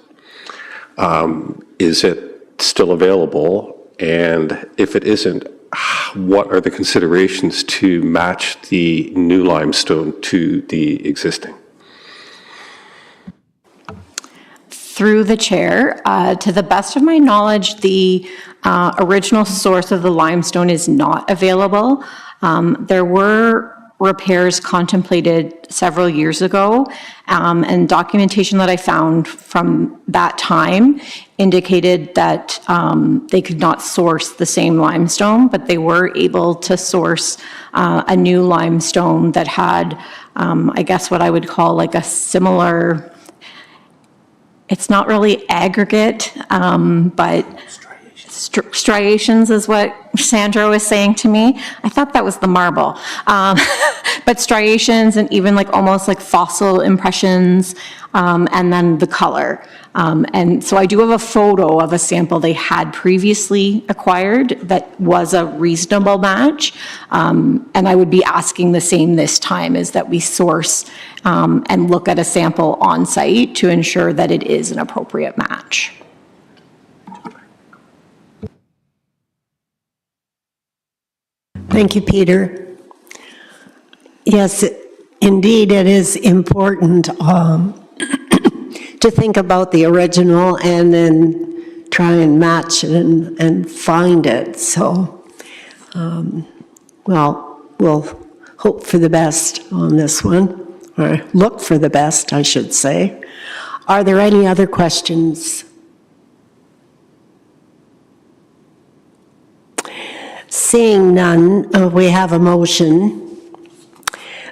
Is it still available? And if it isn't, what are the considerations to match the new limestone to the existing? Through the chair, to the best of my knowledge, the original source of the limestone is not available. There were repairs contemplated several years ago, and documentation that I found from that time indicated that they could not source the same limestone, but they were able to source a new limestone that had, I guess what I would call like a similar, it's not really aggregate, but striations is what Sandra was saying to me. I thought that was the marble. But striations and even like almost like fossil impressions, and then the color. And so I do have a photo of a sample they had previously acquired that was a reasonable match. And I would be asking the same this time, is that we source and look at a sample on site to ensure that it is an appropriate match. Thank you, Peter. Yes, indeed, it is important to think about the original and then try and match it and find it. So, well, we'll hope for the best on this one, or look for the best, I should say. Are there any other questions? Seeing none, we have a motion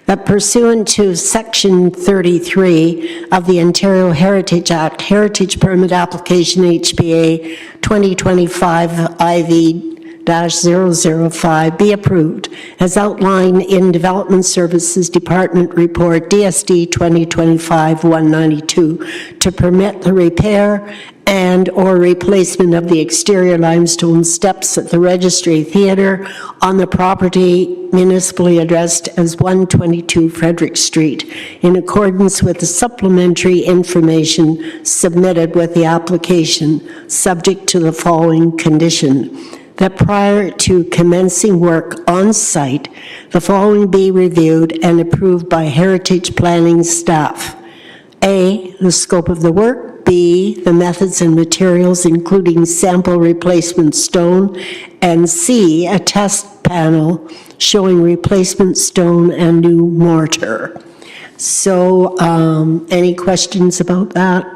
that pursuant to Section 33 of the Ontario Heritage Act, Heritage Permit Application HPA 2025 IV-005 be approved as outlined in Development Services Department Report DSD 2025-192 to permit the repair and/or replacement of the exterior limestone steps at the Registry Theatre on the property municipally addressed as 122 Frederick Street, in accordance with the supplementary information submitted with the application, subject to the following condition: that prior to commencing work on site, the following be reviewed and approved by Heritage Planning staff. A, the scope of the work. B, the methods and materials, including sample replacement stone. And C, a test panel showing replacement stone and new mortar. So, any questions about that?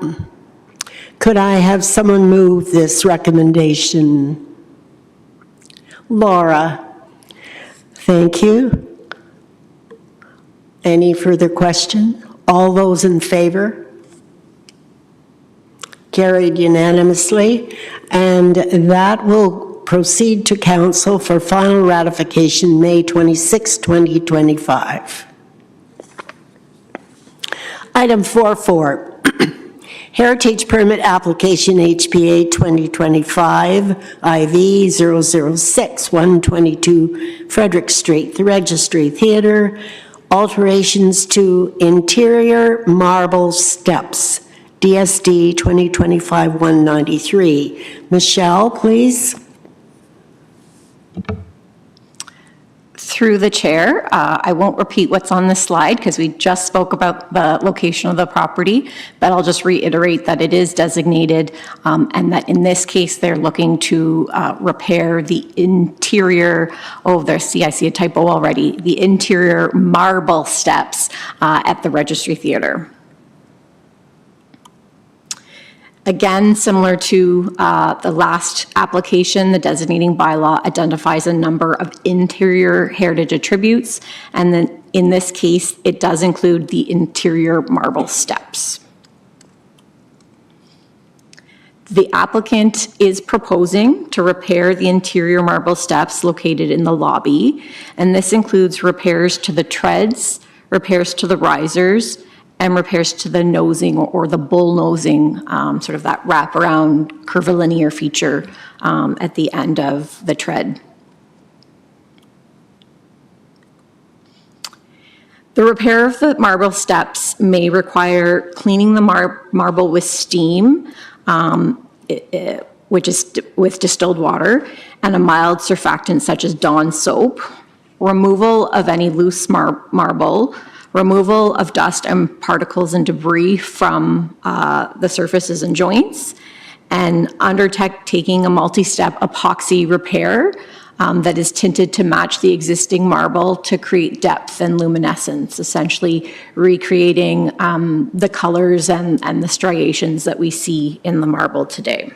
Could I have someone move this recommendation? Laura. Thank you. Any further question? All those in favor? Carried unanimously, and that will proceed to council for final ratification May 26, 2025. Item 4.4. Heritage Permit Application HPA 2025 IV-006, 122 Frederick Street, the Registry Theatre, alterations to interior marble steps, DSD 2025-193. Michelle, please. Through the chair, I won't repeat what's on this slide because we just spoke about the location of the property, but I'll just reiterate that it is designated and that in this case, they're looking to repair the interior, I see a typo already, the interior marble steps at the Registry Theatre. Again, similar to the last application, the designating bylaw identifies a number of interior heritage attributes, and then in this case, it does include the interior marble steps. The applicant is proposing to repair the interior marble steps located in the lobby, and this includes repairs to the treads, repairs to the risers, and repairs to the nosing or the bull nosing, sort of that wraparound curvilinear feature at the end of the tread. The repair of the marble steps may require cleaning the marble with steam, which is with distilled water, and a mild surfactant such as Dawn soap, removal of any loose marble, removal of dust and particles and debris from the surfaces and joints, and undertaking a multi-step epoxy repair that is tinted to match the existing marble to create depth and luminescence, essentially recreating the colors and the striations that we see in the marble today.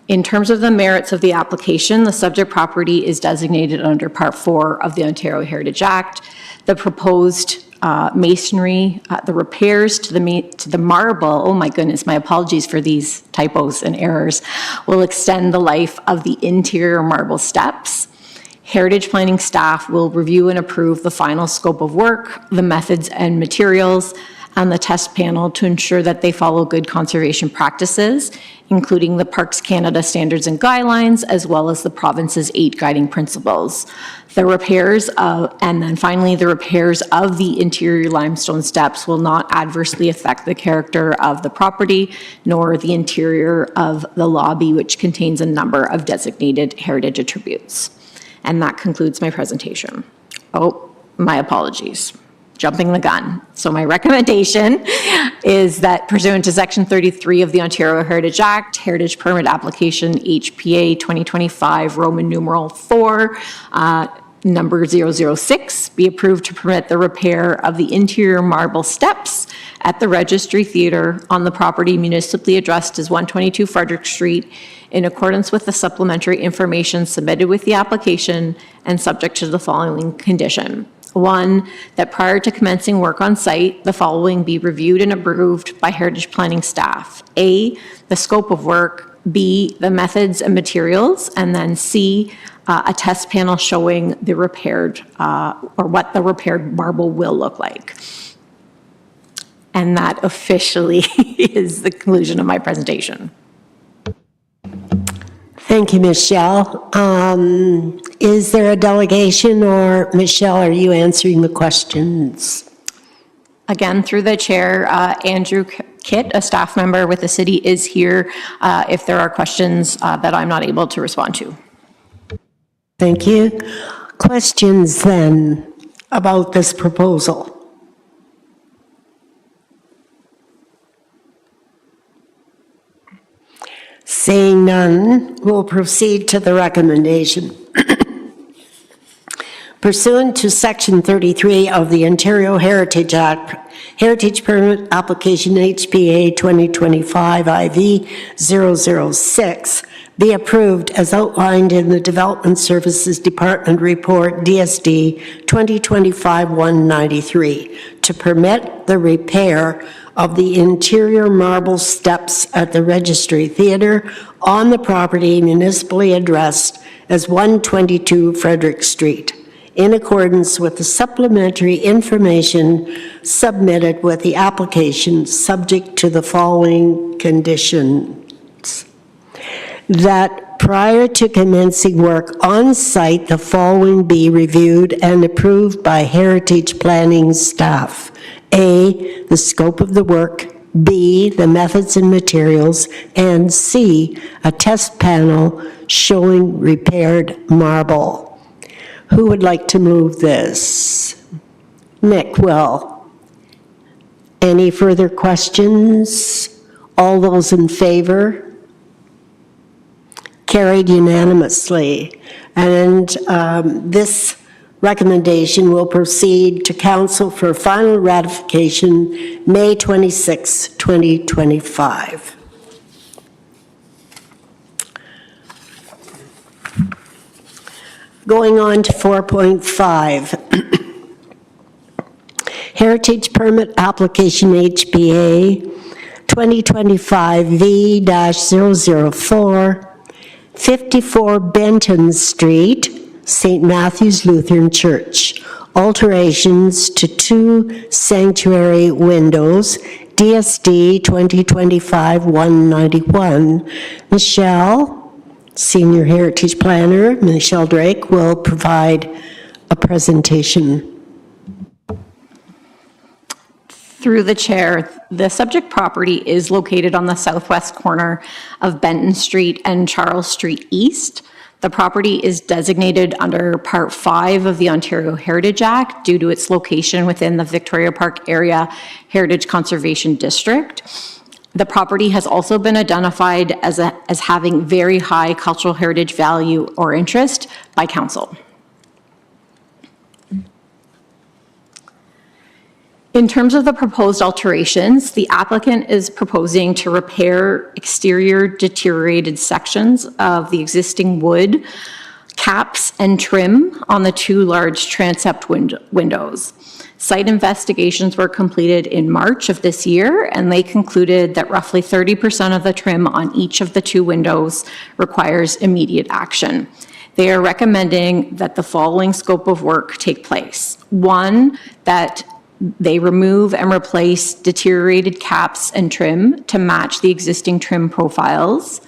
In terms of the merits of the application, the subject property is designated under Part 4 of the Ontario Heritage Act. The proposed masonry, the repairs to the marble, oh my goodness, my apologies for these typos and errors, will extend the life of the interior marble steps. Heritage planning staff will review and approve the final scope of work, the methods and materials, and the test panel to ensure that they follow good conservation practices, including the Parks Canada standards and guidelines, as well as the province's 8 guiding principles. The repairs and then finally, the repairs of the interior limestone steps will not adversely affect the character of the property, nor the interior of the lobby, which contains a number of designated heritage attributes. And that concludes my presentation. Oh, my apologies. Jumping the gun. So my recommendation is that pursuant to Section 33 of the Ontario Heritage Act, Heritage Permit Application HPA 2025, Roman numeral 4, number 006, be approved to permit the repair of the interior marble steps at the Registry Theatre on the property municipally addressed as 122 Frederick Street in accordance with the supplementary information submitted with the application and subject to the following condition. 1, that prior to commencing work on site, the following be reviewed and approved by Heritage Planning staff. A, the scope of work. B, the methods and materials. And then C, a test panel showing the repaired, or what the repaired marble will look like. And that officially is the conclusion of my presentation. Thank you, Michelle. Is there a delegation, or Michelle, are you answering the questions? Again, through the chair, Andrew Kitt, a staff member with the city, is here if there are questions that I'm not able to respond to. Thank you. Questions then about this proposal? Seeing none, we'll proceed to the recommendation. Pursuant to Section 33 of the Ontario Heritage Act, Heritage Permit Application HPA 2025 IV 006 be approved as outlined in the Development Services Department Report DSD 2025-193 to permit the repair of the interior marble steps at the Registry Theatre on the property municipally addressed as 122 Frederick Street, in accordance with the supplementary information submitted with the application, subject to the following conditions. That prior to commencing work on site, the following be reviewed and approved by Heritage Planning staff. A, the scope of the work. B, the methods and materials, and C, a test panel showing repaired marble. Who would like to move this? Nick will. Any further questions? All those in favor? Carried unanimously. And this recommendation will proceed to council for final ratification May 26, 2025. Going on to 4.5. Heritage Permit Application HPA 2025 V-004, 54 Benton Street, St. Matthew's Lutheran Church. Alterations to 2 sanctuary windows, DSD 2025-191. Michelle, Senior Heritage Planner, Michelle Drake, will provide a presentation. Through the chair, the subject property is located on the southwest corner of Benton Street and Charles Street East. The property is designated under Part 5 of the Ontario Heritage Act due to its location within the Victoria Park Area Heritage Conservation District. The property has also been identified as having very high cultural heritage value or interest by council. In terms of the proposed alterations, the applicant is proposing to repair exterior deteriorated sections of the existing wood caps and trim on the 2 large transept windows. Site investigations were completed in March of this year, and they concluded that roughly 30% of the trim on each of the 2 windows requires immediate action. They are recommending that the following scope of work take place. 1, that they remove and replace deteriorated caps and trim to match the existing trim profiles.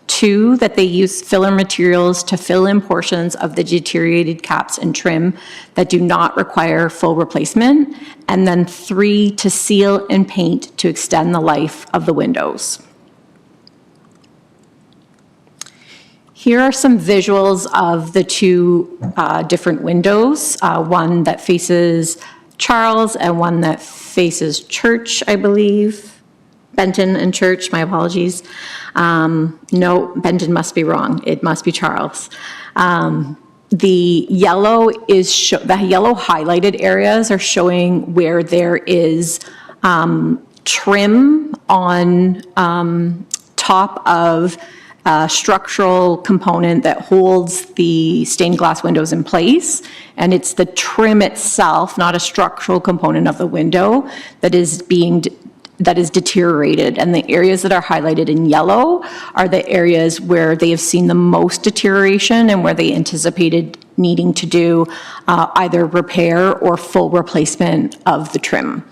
2, that they use filler materials to fill in portions of the deteriorated caps and trim that do not require full replacement. And then 3, to seal and paint to extend the life of the windows. Here are some visuals of the 2 different windows, one that faces Charles and one that faces Church, I believe. Benton and Church, my apologies. No, Benton must be wrong. It must be Charles. The yellow highlighted areas are showing where there is trim on top of a structural component that holds the stained glass windows in place. And it's the trim itself, not a structural component of the window, that is deteriorated. And the areas that are highlighted in yellow are the areas where they have seen the most deterioration and where they anticipated needing to do either repair or full replacement of the trim.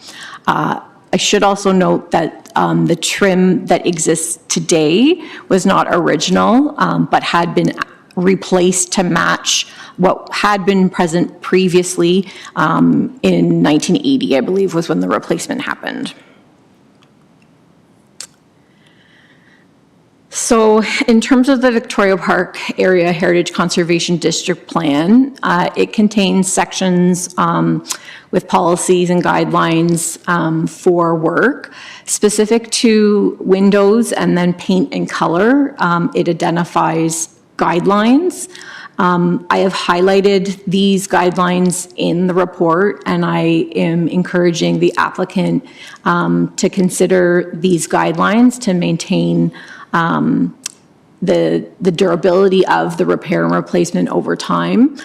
I should also note that the trim that exists today was not original, but had been replaced to match what had been present previously in 1980, I believe, was when the replacement happened. So in terms of the Victoria Park Area Heritage Conservation District Plan, it contains sections with policies and guidelines for work. Specific to windows and then paint and color, it identifies guidelines. I have highlighted these guidelines in the report, and I am encouraging the applicant to consider these guidelines to maintain the durability of the repair and replacement over time.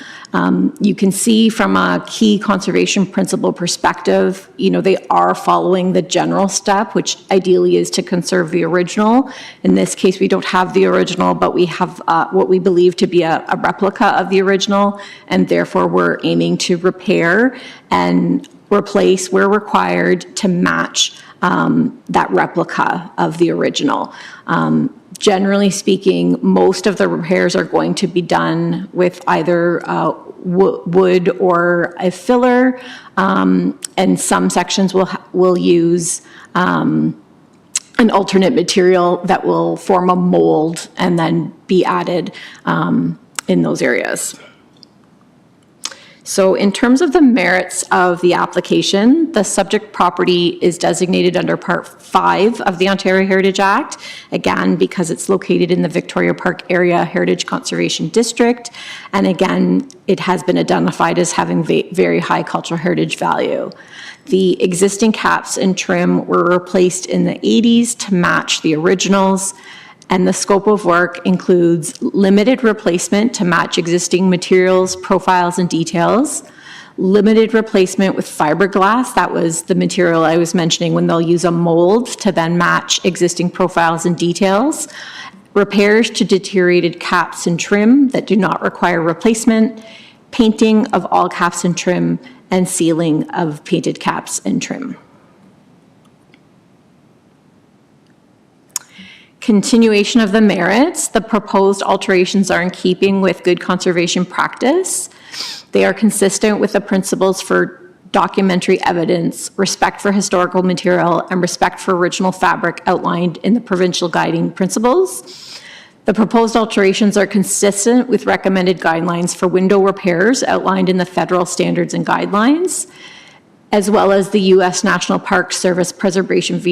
You can see from a key conservation principle perspective, they are following the general step, which ideally is to conserve the original. In this case, we don't have the original, but we have what we believe to be a replica of the original, and therefore we're aiming to repair and replace where required to match that replica of the original. Generally speaking, most of the repairs are going to be done with either wood or a filler, and some sections will use an alternate material that will form a mold and then be added in those areas. So in terms of the merits of the application, the subject property is designated under Part 5 of the Ontario Heritage Act, again, because it's located in the Victoria Park Area Heritage Conservation District, and again, it has been identified as having very high cultural heritage value. The existing caps and trim were replaced in the 80s to match the originals, and the scope of work includes limited replacement to match existing materials, profiles, and details, limited replacement with fiberglass, that was the material I was mentioning when they'll use a mold to then match existing profiles and details, repairs to deteriorated caps and trim that do not require replacement, painting of all caps and trim, and sealing of painted caps and trim. Continuation of the merits, the proposed alterations are in keeping with good conservation practice. They are consistent with the principles for documentary evidence, respect for historical material, and respect for original fabric outlined in the provincial guiding principles. The proposed alterations are consistent with recommended guidelines for window repairs outlined in the federal standards and guidelines, as well as the U.S. National Park Service Preservation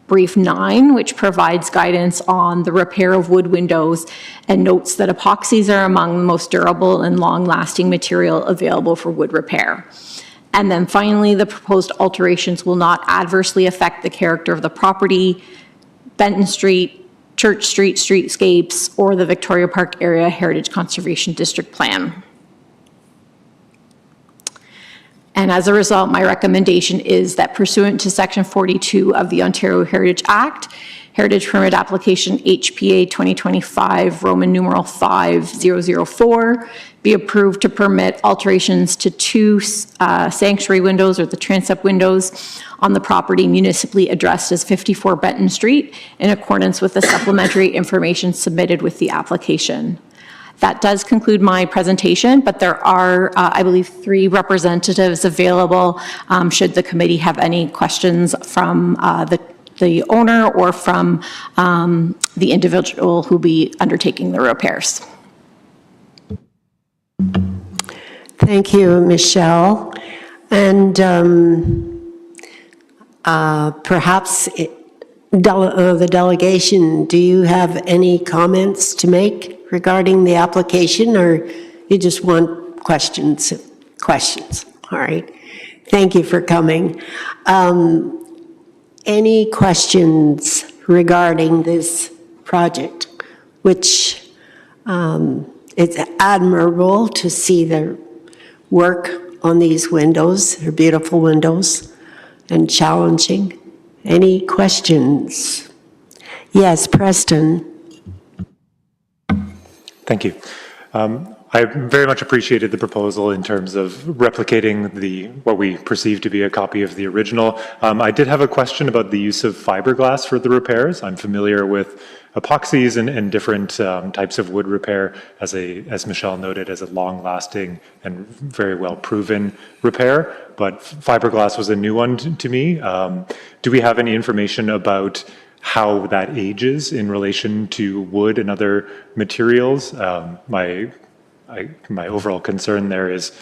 Brief 9, which provides guidance on the repair of wood windows and notes that epoxies are among the most durable and long-lasting material available for wood repair. And then finally, the proposed alterations will not adversely affect the character of the property, Benton Street, Church Street streetscapes, or the Victoria Park Area Heritage Conservation District Plan. And as a result, my recommendation is that pursuant to Section 42 of the Ontario Heritage Act, Heritage Permit Application HPA 2025, Roman numeral 5004, be approved to permit alterations to 2 sanctuary windows, or the transept windows, on the property municipally addressed as 54 Benton Street in accordance with the supplementary information submitted with the application. That does conclude my presentation, but there are, I believe, 3 representatives available should the committee have any questions from the owner or from the individual who will be undertaking the repairs. Thank you, Michelle. And perhaps the delegation, do you have any comments to make regarding the application, or you just want questions? Questions, all right. Thank you for coming. Any questions regarding this project, which it's admirable to see the work on these windows. They're beautiful windows and challenging. Any questions? Yes, Preston. Thank you. I very much appreciated the proposal in terms of replicating what we perceive to be a copy of the original. I did have a question about the use of fiberglass for the repairs. I'm familiar with epoxies and different types of wood repair, as Michelle noted, as a long-lasting and very well-proven repair, but fiberglass was a new one to me. Do we have any information about how that ages in relation to wood and other materials? My overall concern there is,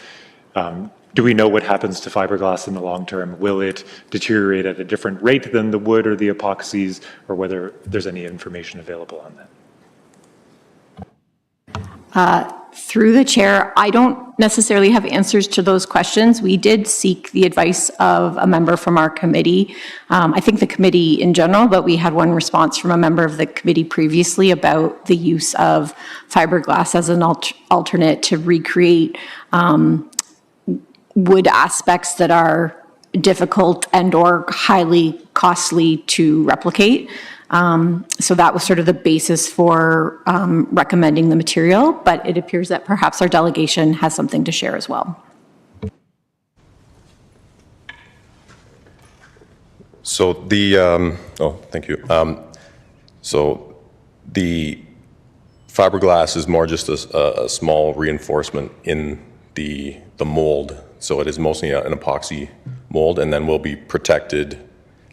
do we know what happens to fiberglass in the long term? Will it deteriorate at a different rate than the wood or the epoxies, or whether there's any information available on that? Through the chair, I don't necessarily have answers to those questions. We did seek the advice of a member from our committee. I think the committee in general, but we had one response from a member of the committee previously about the use of fiberglass as an alternate to recreate wood aspects that are difficult and or highly costly to replicate. So that was sort of the basis for recommending the material, but it appears that perhaps our delegation has something to share as well. So thank you. So the fiberglass is more just a small reinforcement in the mold. So it is mostly an epoxy mold, and then will be protected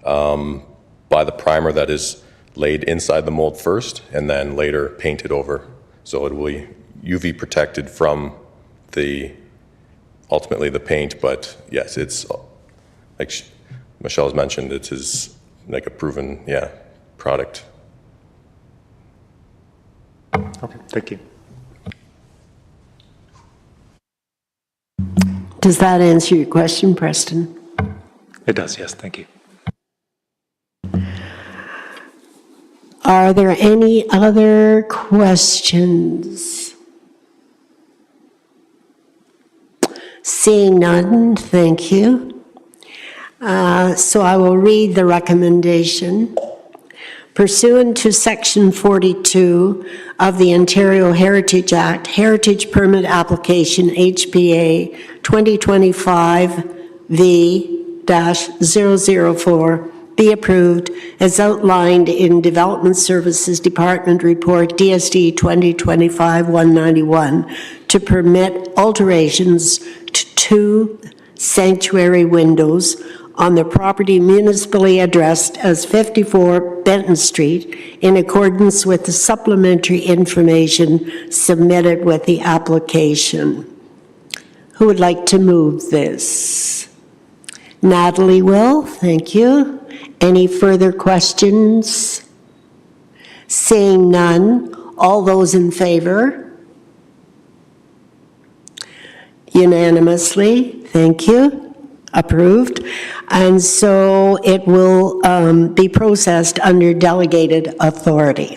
by apply the primer that is laid inside the mold first and then later painted over. So it will be UV protected from ultimately the paint, but yes, it's like Michelle's mentioned, it is like a proven, product. Okay, thank you. Does that answer your question, Preston? It does, yes, thank you. Are there any other questions? Seeing none, thank you. So I will read the recommendation. Pursuant to Section 42 of the Ontario Heritage Act, Heritage Permit Application HPA 2025 V-004 be approved as outlined in Development Services Department Report DSD 2025-191 to permit alterations to 2 sanctuary windows on the property municipally addressed as 54 Benton Street in accordance with the supplementary information submitted with the application. Who would like to move this? Natalie will, thank you. Any further questions? Seeing none, all those in favor? Unanimously, thank you. Approved. And so it will be processed under delegated authority.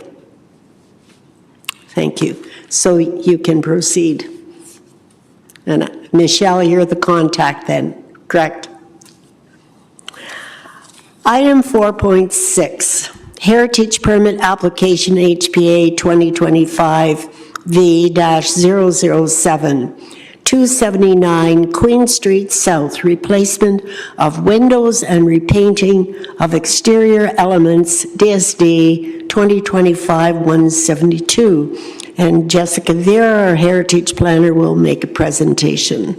Thank you. So you can proceed. And Michelle, you're the contact then, correct? Item 4.6, Heritage Permit Application HPA 2025 V-007. 279 Queen Street South, replacement of windows and repainting of exterior elements, DSD 2025-172. And Jessica Vera, our heritage planner, will make a presentation.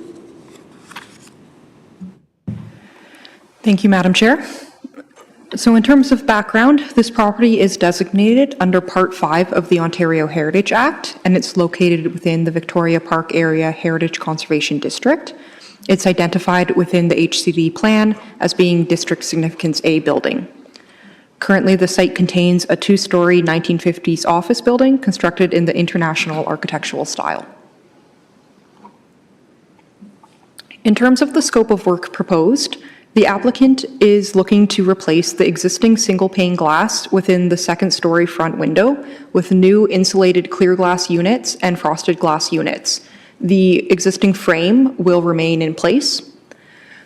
Thank you, Madam Chair. So in terms of background, this property is designated under Part 5 of the Ontario Heritage Act, and it's located within the Victoria Park Area Heritage Conservation District. It's identified within the HCD plan as being District Significance A building. Currently, the site contains a 2-story 1950s office building constructed in the International architectural style. In terms of the scope of work proposed, the applicant is looking to replace the existing single-pane glass within the second-story front window with new insulated clear glass units and frosted glass units. The existing frame will remain in place.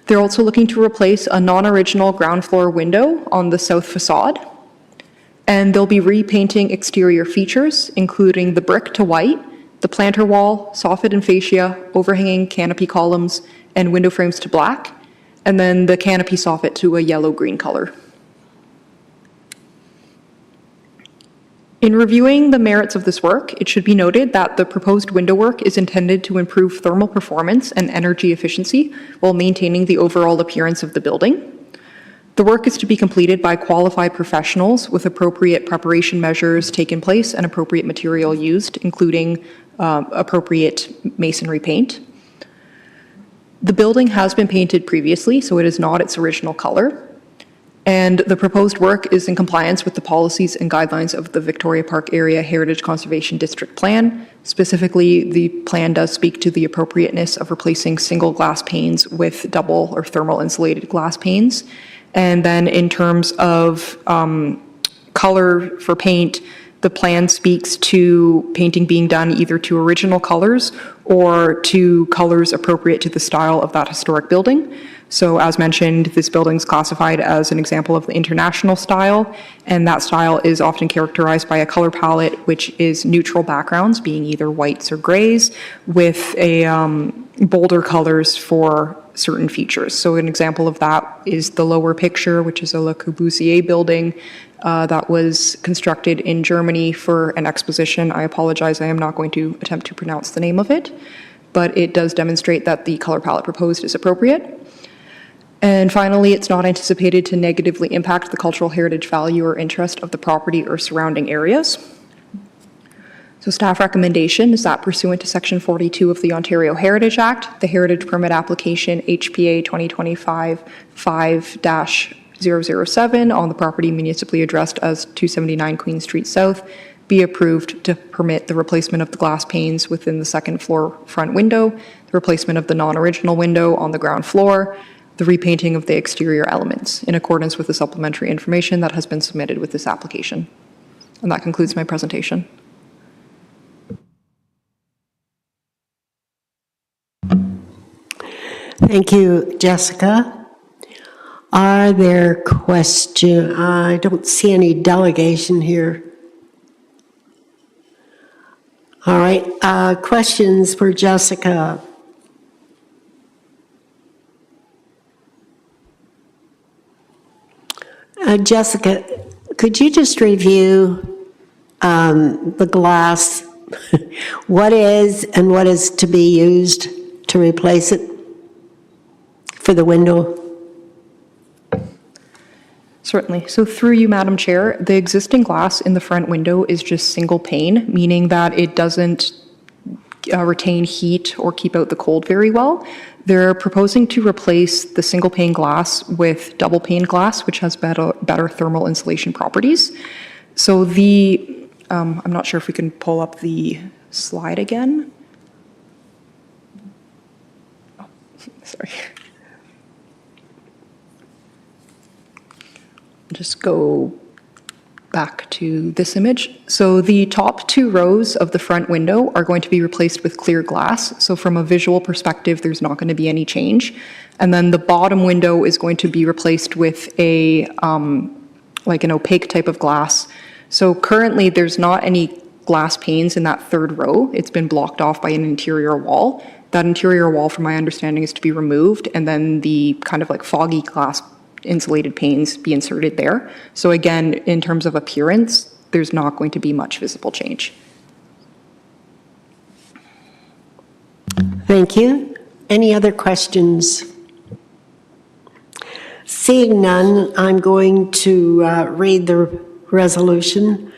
They're also looking to replace a non-original ground floor window on the south facade. And they'll be repainting exterior features, including the brick to white, the planter wall, soffit and fascia, overhanging canopy columns, and window frames to black, and then the canopy soffit to a yellow-green color. In reviewing the merits of this work, it should be noted that the proposed window work is intended to improve thermal performance and energy efficiency while maintaining the overall appearance of the building. The work is to be completed by qualified professionals with appropriate preparation measures taken place and appropriate material used, including appropriate masonry paint. The building has been painted previously, so it is not its original color. And the proposed work is in compliance with the policies and guidelines of the Victoria Park Area Heritage Conservation District Plan. Specifically, the plan does speak to the appropriateness of replacing single glass panes with double or thermal insulated glass panes. And then in terms of color for paint, the plan speaks to painting being done either to original colors or to colors appropriate to the style of that historic building. So as mentioned, this building is classified as an example of the international style, and that style is often characterized by a color palette which is neutral backgrounds, being either whites or grays, with a bolder colors for certain features. So an example of that is the lower picture, which is a Le Corbusier building that was constructed in Germany for an exposition. I apologize, I am not going to attempt to pronounce the name of it, but it does demonstrate that the color palette proposed is appropriate. And finally, it's not anticipated to negatively impact the cultural heritage value or interest of the property or surrounding areas. So staff recommendation is that pursuant to Section 42 of the Ontario Heritage Act, the Heritage Permit Application HPA 2025-5-007 on the property municipally addressed as 279 Queen Street South be approved to permit the replacement of the glass panes within the second floor front window, the replacement of the non-original window on the ground floor, the repainting of the exterior elements in accordance with the supplementary information that has been submitted with this application. And that concludes my presentation. Thank you, Jessica. Are there questions? I don't see any delegation here. All right, questions for Jessica? Jessica, could you just review the glass? What is and what is to be used to replace it for the window? Certainly. So through you, Madam Chair, the existing glass in the front window is just single pane, meaning that it doesn't retain heat or keep out the cold very well. They're proposing to replace the single pane glass with double pane glass, which has better thermal insulation properties. So I'm not sure if we can pull up the slide again. Oh, sorry. Just go back to this image. So the top two rows of the front window are going to be replaced with clear glass. So from a visual perspective, there's not going to be any change. And then the bottom window is going to be replaced with a like an opaque type of glass. So currently there's not any glass panes in that third row. It's been blocked off by an interior wall. That interior wall, from my understanding, is to be removed, and then the kind of like foggy glass insulated panes be inserted there. So again, in terms of appearance, there's not going to be much visible change. Thank you. Any other questions? Seeing none, I'm going to read the resolution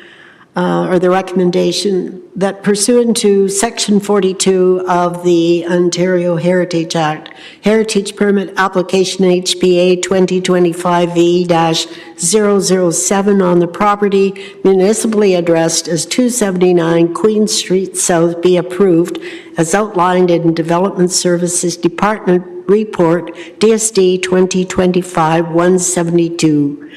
or the recommendation that pursuant to Section 42 of the Ontario Heritage Act, Heritage Permit Application HPA 2025V-007 on the property municipally addressed as 279 Queen Street South be approved as outlined in Development Services Department Report DSD 2025-172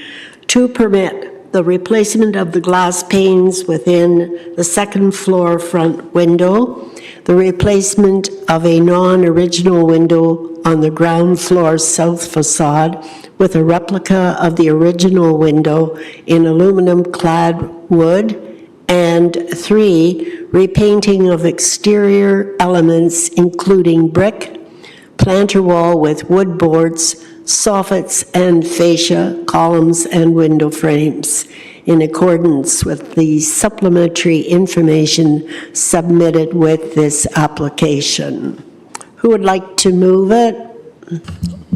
to permit the replacement of the glass panes within the second floor front window, the replacement of a non-original window on the ground floor south facade with a replica of the original window in aluminum-clad wood, and 3, repainting of exterior elements including brick, planter wall with wood boards, soffits and fascia, columns and window frames in accordance with the supplementary information submitted with this application. Who would like to move it?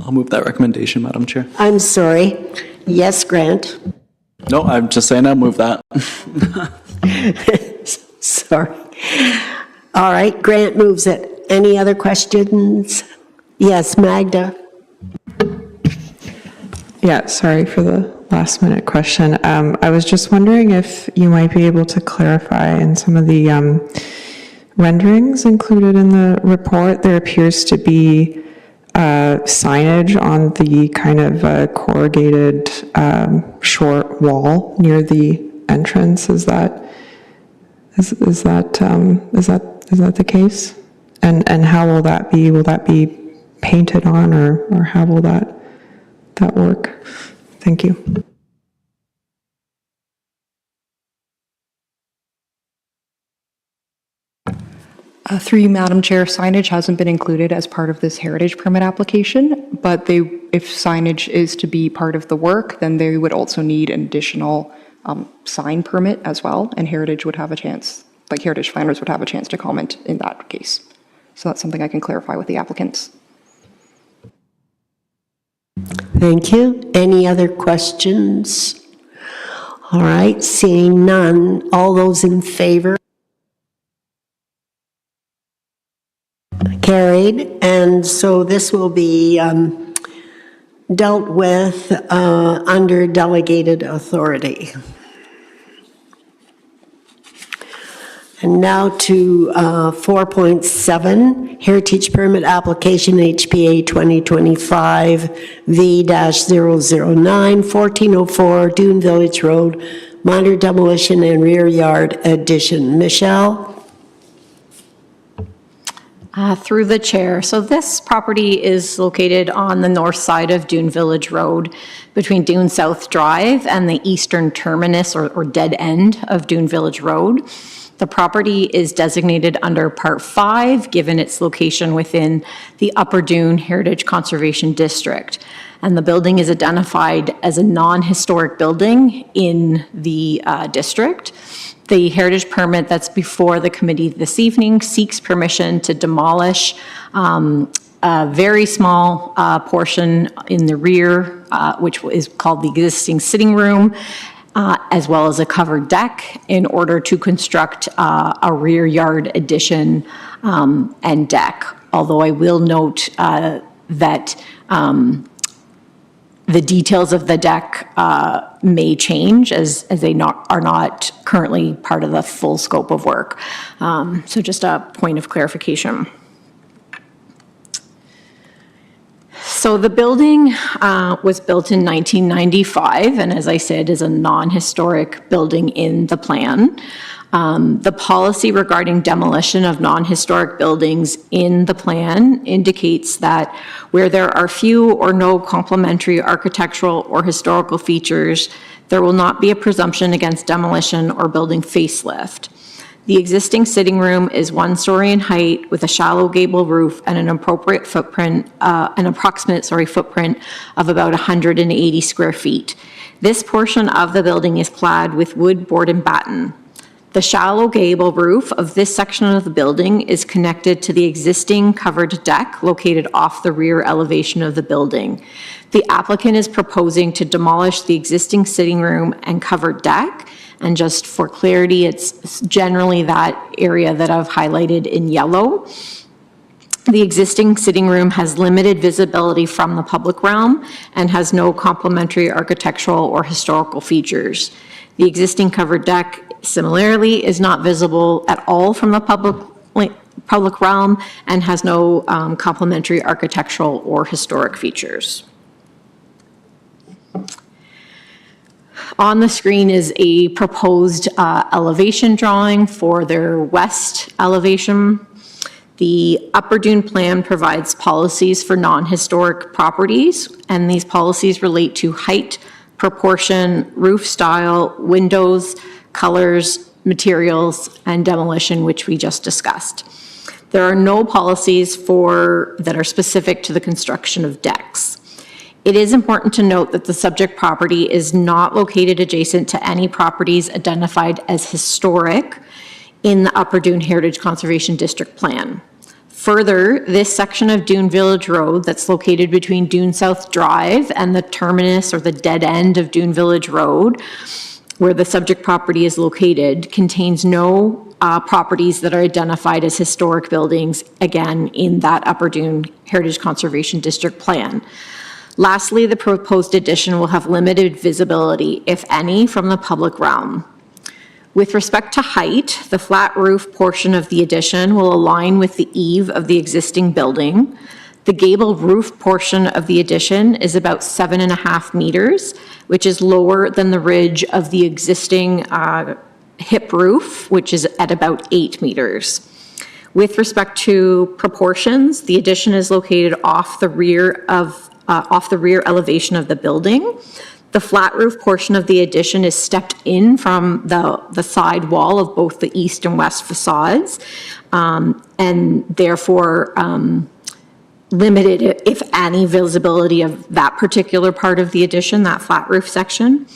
I'll move that recommendation, Madam Chair. I'm sorry. Yes, Grant. No, I'm just saying I'll move that. Sorry. All right, Grant moves it. Any other questions? Yes, Magda. Yeah, sorry for the last minute question. I was just wondering if you might be able to clarify in some of the renderings included in the report, there appears to be signage on the kind of corrugated short wall near the entrance. Is that the case? And how will that be? Will that be painted on, or how will that work? Thank you. Through you, Madam Chair, signage hasn't been included as part of this heritage permit application, but if signage is to be part of the work, then they would also need an additional sign permit as well, and Heritage would have a chance, like Heritage Flanders would have a chance to comment in that case. So that's something I can clarify with the applicants. Thank you. Any other questions? All right, seeing none. All those in favor? Carried. And so this will be dealt with under delegated authority. And now to 4.7, Heritage Permit Application HPA 2025 V-009, 1404 Dune Village Road, minor demolition and rear yard addition. Michelle? Through the chair. So this property is located on the north side of Dune Village Road between Dune South Drive and the eastern terminus or dead end of Dune Village Road. The property is designated under Part 5, given its location within the Upper Dune Heritage Conservation District. And the building is identified as a non-historic building in the district. The heritage permit that's before the committee this evening seeks permission to demolish a very small portion in the rear, which is called the existing sitting room, as well as a covered deck in order to construct a rear yard addition and deck. Although I will note that the details of the deck may change as they are not currently part of the full scope of work. So just a point of clarification. So the building was built in 1995, and as I said, is a non-historic building in the plan. The policy regarding demolition of non-historic buildings in the plan indicates that where there are few or no complementary architectural or historical features, there will not be a presumption against demolition or building facelift. The existing sitting room is 1 story in height with a shallow gable roof and an approximate footprint of about 180 square feet. This portion of the building is clad with wood, board, and batten. The shallow gable roof of this section of the building is connected to the existing covered deck located off the rear elevation of the building. The applicant is proposing to demolish the existing sitting room and covered deck. And just for clarity, it's generally that area that I've highlighted in yellow. The existing sitting room has limited visibility from the public realm and has no complementary architectural or historical features. The existing covered deck, similarly, is not visible at all from the public realm and has no complementary architectural or historic features. On the screen is a proposed elevation drawing for their west elevation. The Upper Dune plan provides policies for non-historic properties, and these policies relate to height, proportion, roof style, windows, colors, materials, and demolition, which we just discussed. There are no policies that are specific to the construction of decks. It is important to note that the subject property is not located adjacent to any properties identified as historic in the Upper Dune Heritage Conservation District Plan. Further, this section of Dune Village Road that's located between Dune South Drive and the terminus or the dead end of Dune Village Road, where the subject property is located, contains no properties that are identified as historic buildings, again, in that Upper Dune Heritage Conservation District Plan. Lastly, the proposed addition will have limited visibility, if any, from the public realm. With respect to height, the flat roof portion of the addition will align with the eave of the existing building. The gable roof portion of the addition is about 7.5 meters, which is lower than the ridge of the existing hip roof, which is at about 8 meters. With respect to proportions, the addition is located off the rear elevation of the building. The flat roof portion of the addition is stepped in from the side wall of both the east and west facades, and therefore limited, if any, visibility of that particular part of the addition, that flat roof section.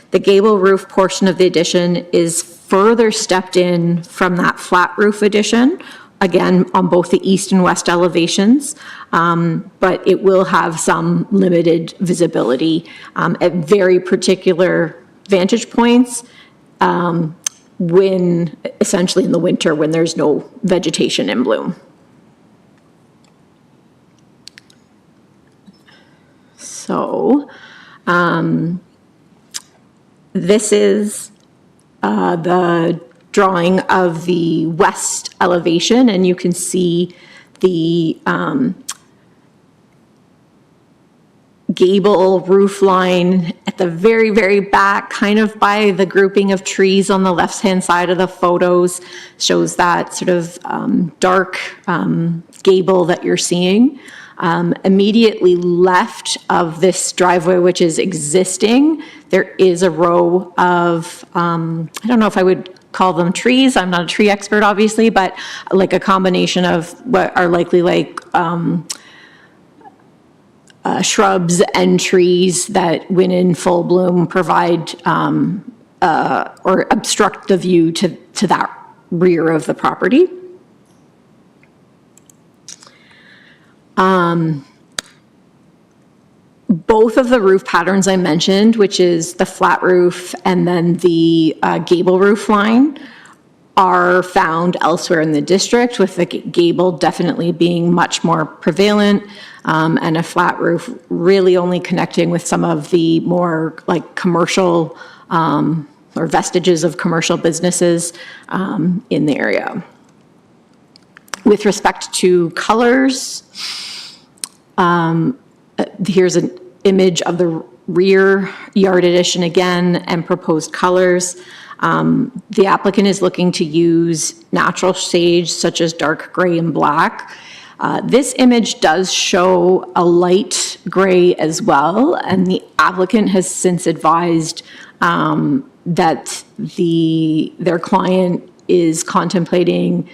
The gable roof portion of the addition is further stepped in from that flat roof addition again, on both the east and west elevations, but it will have some limited visibility at very particular vantage points when, essentially in the winter, when there's no vegetation in bloom. So this is the drawing of the west elevation, and you can see the gable roof line at the very, very back, kind of by the grouping of trees on the left-hand side of the photos, shows that sort of dark gable that you're seeing. Immediately left of this driveway, which is existing, there is a row of, I don't know if I would call them trees, I'm not a tree expert, obviously, but like a combination of what are likely like shrubs and trees that, when in full bloom, provide or obstruct the view to that rear of the property. Both of the roof patterns I mentioned, which is the flat roof and then the gable roof line, are found elsewhere in the district, with the gable definitely being much more prevalent, and a flat roof really only connecting with some of the more like commercial or vestiges of commercial businesses in the area. With respect to colors, here's an image of the rear yard addition again and proposed colors. The applicant is looking to use natural shades such as dark gray and black. This image does show a light gray as well, and the applicant has since advised that their client is contemplating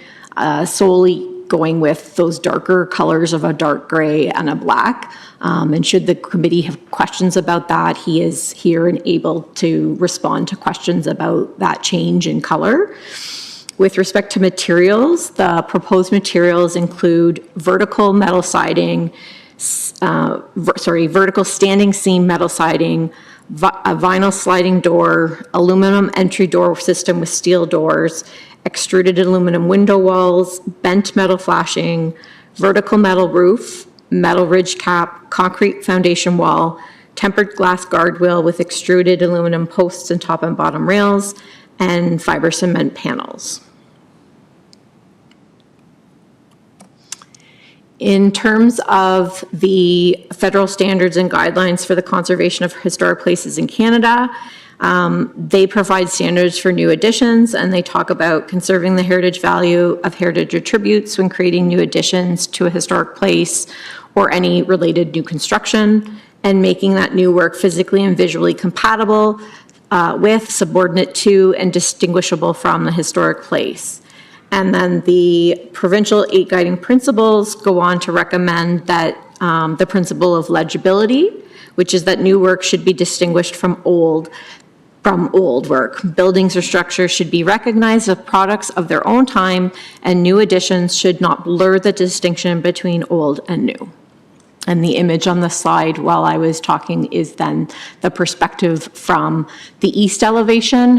solely going with those darker colors of a dark gray and a black. And should the committee have questions about that, he is here and able to respond to questions about that change in color. With respect to materials, the proposed materials include vertical metal siding, vertical standing seam metal siding, a vinyl sliding door, aluminum entry door system with steel doors, extruded aluminum window walls, bent metal flashing, vertical metal roof, metal ridge cap, concrete foundation wall, tempered glass guardrail with extruded aluminum posts and top and bottom rails, and fiber cement panels. In terms of the federal standards and guidelines for the conservation of historic places in Canada, they provide standards for new additions, and they talk about conserving the heritage value of heritage attributes when creating new additions to a historic place or any related new construction, and making that new work physically and visually compatible with, subordinate to, and distinguishable from the historic place. And then the provincial 8 guiding principles go on to recommend that the principle of legibility, which is that new work should be distinguished from old work. Buildings or structures should be recognized as products of their own time, and new additions should not blur the distinction between old and new. And the image on the slide while I was talking is then the perspective from the east elevation,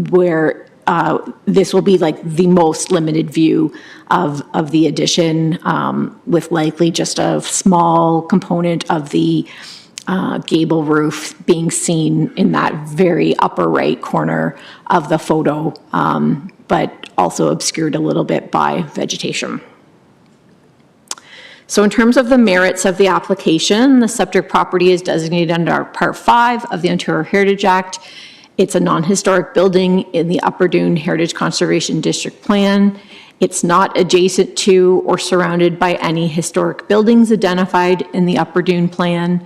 where this will be like the most limited view of the addition, with likely just a small component of the gable roof being seen in that very upper right corner of the photo, but also obscured a little bit by vegetation. So in terms of the merits of the application, the subject property is designated under Part 5 of the Ontario Heritage Act. It's a non-historic building in the Upper Dune Heritage Conservation District Plan. It's not adjacent to or surrounded by any historic buildings identified in the Upper Dune Plan.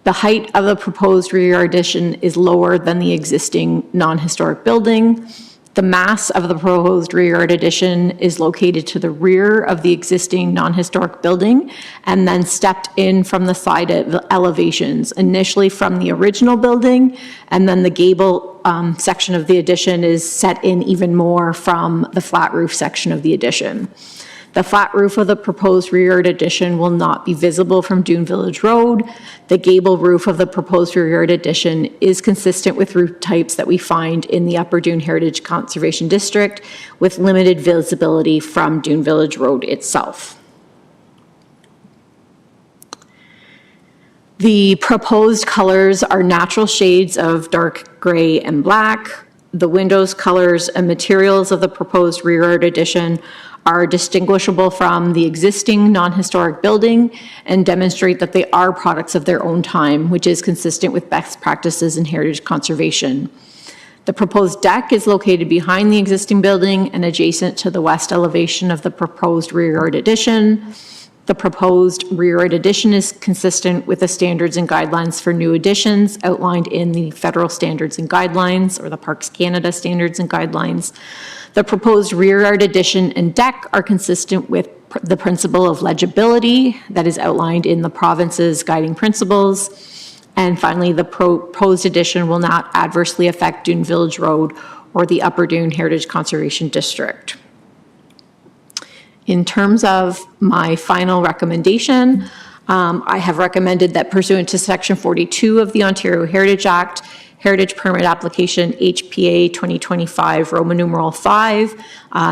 The height of the proposed rear addition is lower than the existing non-historic building. The mass of the proposed rear yard addition is located to the rear of the existing non-historic building and then stepped in from the side elevations, initially from the original building, and then the gable section of the addition is set in even more from the flat roof section of the addition. The flat roof of the proposed rear yard addition will not be visible from Dune Village Road. The gable roof of the proposed rear yard addition is consistent with roof types that we find in the Upper Dune Heritage Conservation District, with limited visibility from Dune Village Road itself. The proposed colors are natural shades of dark gray and black. The windows, colors, and materials of the proposed rear yard addition are distinguishable from the existing non-historic building and demonstrate that they are products of their own time, which is consistent with best practices in heritage conservation. The proposed deck is located behind the existing building and adjacent to the west elevation of the proposed rear yard addition. The proposed rear yard addition is consistent with the standards and guidelines for new additions outlined in the federal standards and guidelines, or the Parks Canada standards and guidelines. The proposed rear yard addition and deck are consistent with the principle of legibility that is outlined in the province's guiding principles. And finally, the proposed addition will not adversely affect Dune Village Road or the Upper Dune Heritage Conservation District. In terms of my final recommendation, I have recommended that pursuant to Section 42 of the Ontario Heritage Act, Heritage Permit Application HPA 2025 Roman numeral 5,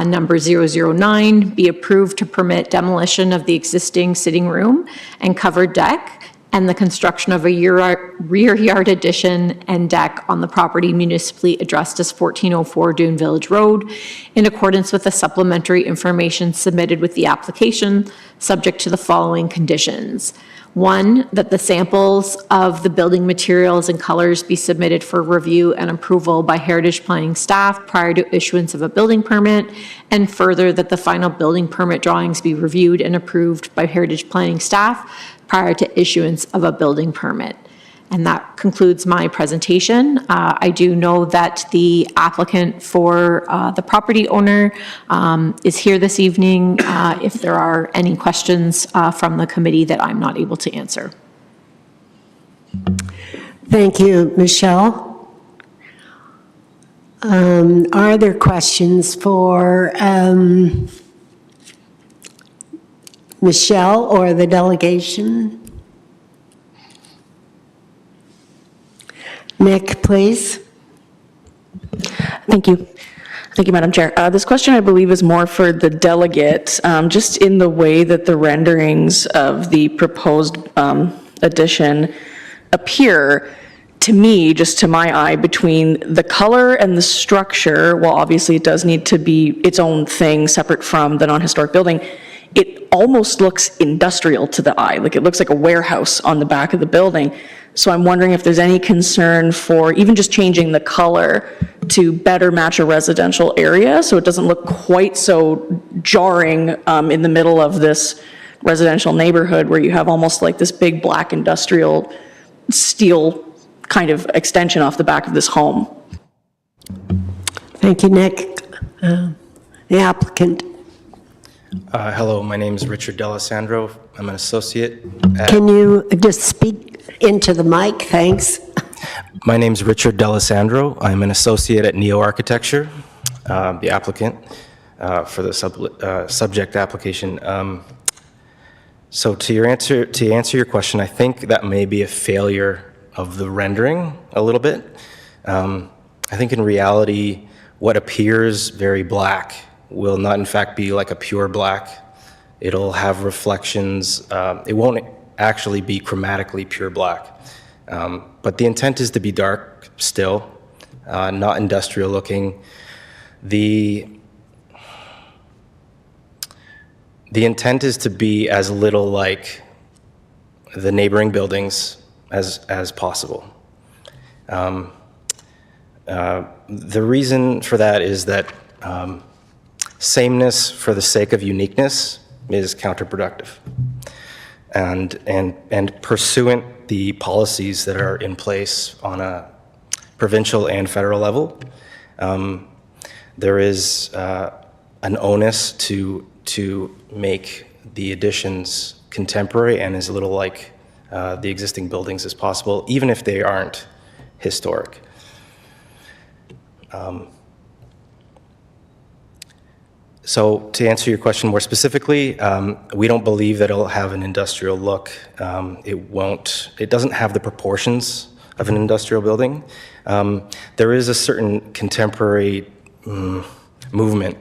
number 009, be approved to permit demolition of the existing sitting room and covered deck and the construction of a rear yard addition and deck on the property municipally addressed as 1404 Dune Village Road, in accordance with the supplementary information submitted with the application, subject to the following conditions. 1, that the samples of the building materials and colors be submitted for review and approval by Heritage Planning staff prior to issuance of a building permit, and further that the final building permit drawings be reviewed and approved by Heritage Planning staff prior to issuance of a building permit. And that concludes my presentation. I do know that the applicant for the property owner is here this evening if there are any questions from the committee that I'm not able to answer. Thank you, Michelle. Are there questions for Michelle or the delegation? Nick, please. Thank you. Thank you, Madam Chair. This question, I believe, is more for the delegate. Just in the way that the renderings of the proposed addition appear, to me, just to my eye, between the color and the structure, while obviously it does need to be its own thing separate from the non-historic building, it almost looks industrial to the eye. Like it looks like a warehouse on the back of the building. So I'm wondering if there's any concern for even just changing the color to better match a residential area so it doesn't look quite so jarring in the middle of this residential neighborhood where you have almost like this big black industrial steel kind of extension off the back of this home. Thank you, Nick. The applicant. Hello, my name is Richard D'Alessandro. I'm an associate. Can you just speak into the mic? Thanks. My name is Richard D'Alessandro. I'm an associate at Neo Architecture, the applicant for the subject application. So to answer your question, I think that may be a failure of the rendering a little bit. I think in reality, what appears very black will not in fact be like a pure black. It'll have reflections. It won't actually be chromatically pure black. But the intent is to be dark still, not industrial looking. The intent is to be as little like the neighboring buildings as possible. The reason for that is that sameness for the sake of uniqueness is counterproductive. And pursuant the policies that are in place on a provincial and federal level, there is an onus to make the additions contemporary and as little like the existing buildings as possible, even if they aren't historic. So to answer your question more specifically, we don't believe that it'll have an industrial look. It doesn't have the proportions of an industrial building. There is a certain contemporary movement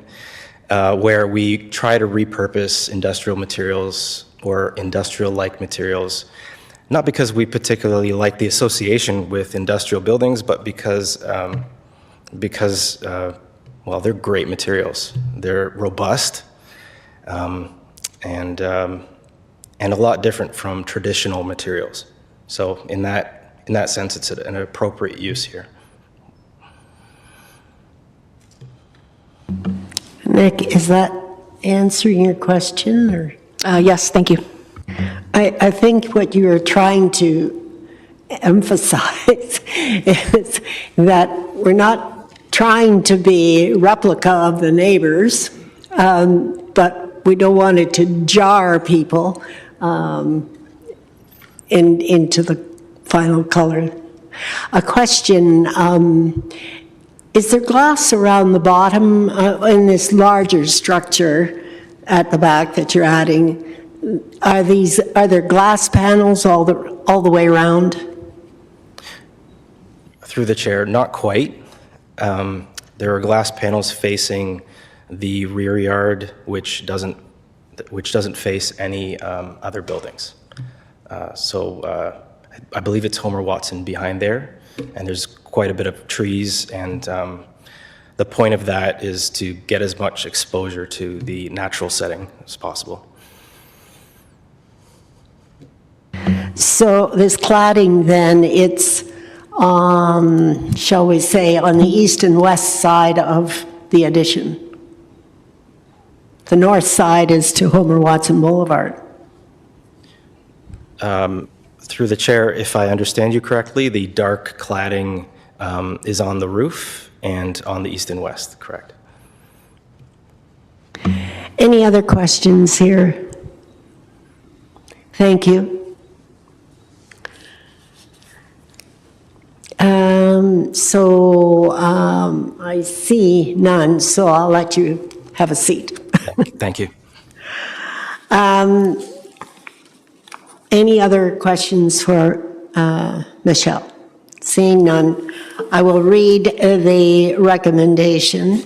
where we try to repurpose industrial materials or industrial-like materials, not because we particularly like the association with industrial buildings, but because well, they're great materials. They're robust and a lot different from traditional materials. So in that sense, it's an appropriate use here. Nick, is that answering your question, or? Yes, thank you. I think what you are trying to emphasize is that we're not trying to be replica of the neighbors, but we don't want it to jar people into the final color. A question, is there glass around the bottom in this larger structure at the back that you're adding? Are there glass panels all the way around? Through the chair, not quite. There are glass panels facing the rear yard, which doesn't face any other buildings. So I believe it's Homer Watson behind there, and there's quite a bit of trees, and the point of that is to get as much exposure to the natural setting as possible. So this cladding then, it's shall we say, on the east and west side of the addition. The north side is to Homer Watson Boulevard. Through the chair, if I understand you correctly, the dark cladding is on the roof and on the east and west, correct? Any other questions here? Thank you. I see none, so I'll let you have a seat. Thank you. Any other questions for Michelle? Seeing none, I will read the recommendation.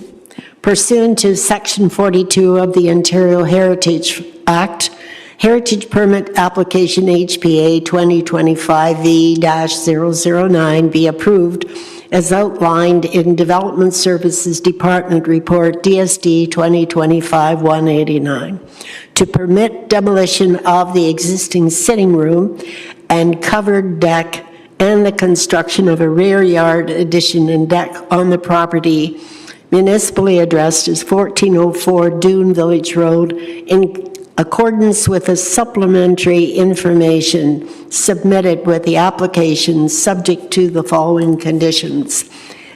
Pursuant to Section 42 of the Ontario Heritage Act, Heritage Permit Application HPA 2025V-009 be approved as outlined in Development Services Department Report DSD 2025-189 to permit demolition of the existing sitting room and covered deck and the construction of a rear yard addition and deck on the property municipally addressed as 1404 Dune Village Road in accordance with the supplementary information submitted with the application, subject to the following conditions: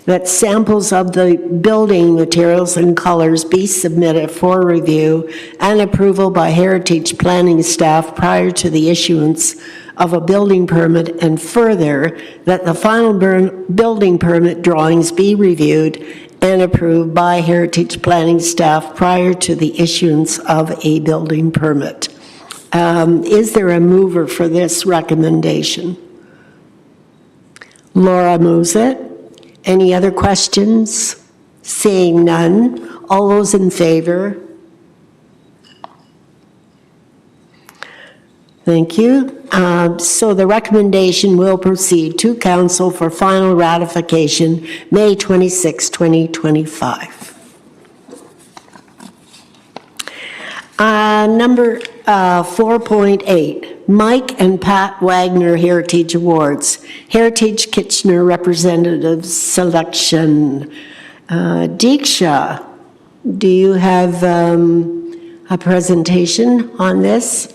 that samples of the building materials and colors be submitted for review and approval by Heritage Planning staff prior to the issuance of a building permit, and further, that the final building permit drawings be reviewed and approved by Heritage Planning staff prior to the issuance of a building permit. Is there a mover for this recommendation? Laura moves it. Any other questions? Seeing none. All those in favor? Thank you. So the recommendation will proceed to council for final ratification May 26, 2025. Number 4.8, Mike and Pat Wagner Heritage Awards. Heritage Kitchener Representative Selection. Deeksha, do you have a presentation on this?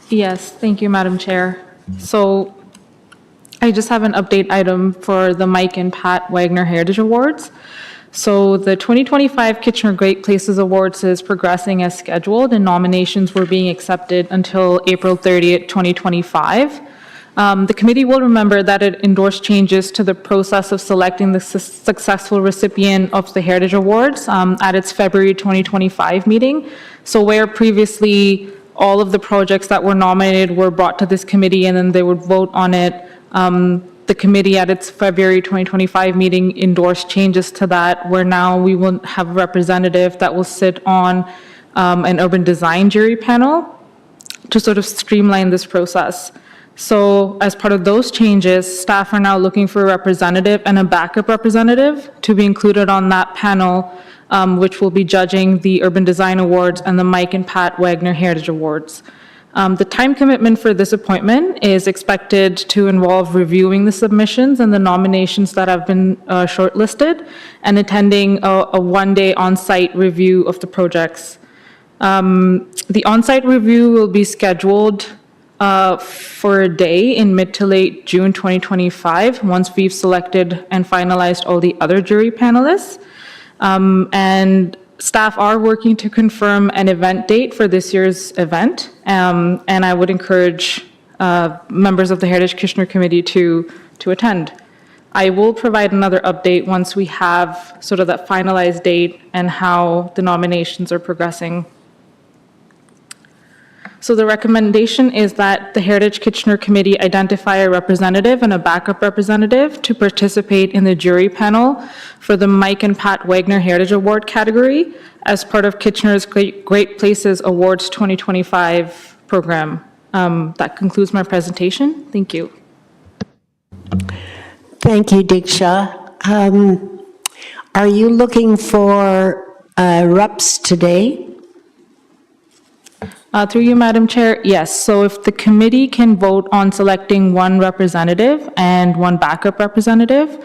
Yes, thank you, Madam Chair. So I just have an update item for the Mike and Pat Wagner Heritage Awards. So the 2025 Kitchener Great Places Awards is progressing as scheduled, and nominations were being accepted until April 30th, 2025. The committee will remember that it endorsed changes to the process of selecting the successful recipient of the Heritage Awards at its February 2025 meeting. So where previously all of the projects that were nominated were brought to this committee and then they would vote on it, the committee at its February 2025 meeting endorsed changes to that, where now we will have a representative that will sit on an urban design jury panel to sort of streamline this process. So as part of those changes, staff are now looking for a representative and a backup representative to be included on that panel, which will be judging the Urban Design Awards and the Mike and Pat Wagner Heritage Awards. The time commitment for this appointment is expected to involve reviewing the submissions and the nominations that have been shortlisted and attending a one-day on-site review of the projects. The on-site review will be scheduled for a day in mid to late June 2025, once we've selected and finalized all the other jury panelists. And staff are working to confirm an event date for this year's event. And I would encourage members of the Heritage Kitchener Committee to attend. I will provide another update once we have sort of that finalized date and how the nominations are progressing. So the recommendation is that the Heritage Kitchener Committee identify a representative and a backup representative to participate in the jury panel for the Mike and Pat Wagner Heritage Award category as part of Kitchener's Great Places Awards 2025 program. That concludes my presentation. Thank you. Thank you, Diksha. Are you looking for reps today? Through you, Madam Chair, yes. So if the committee can vote on selecting one representative and one backup representative,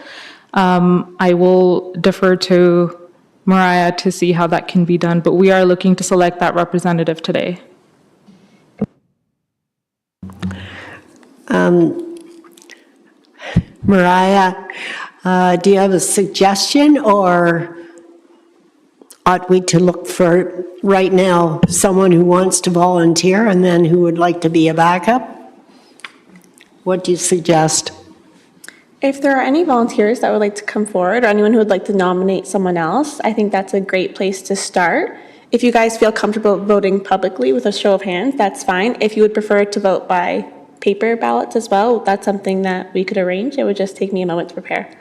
I will defer to Mariah to see how that can be done, but we are looking to select that representative today. Mariah, do you have a suggestion, or ought we to look for, right now, someone who wants to volunteer and then who would like to be a backup? What do you suggest? If there are any volunteers that would like to come forward, or anyone who would like to nominate someone else, I think that's a great place to start. If you guys feel comfortable voting publicly with a show of hands, that's fine. If you would prefer to vote by paper ballots as well, that's something that we could arrange. It would just take me a moment to prepare.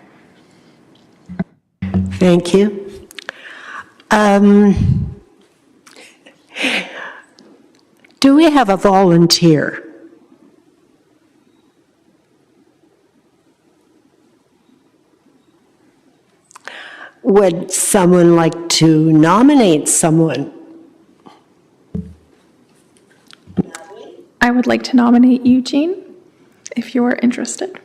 Thank you. Do we have a volunteer? Would someone like to nominate someone? I would like to nominate Eugene, if you are interested.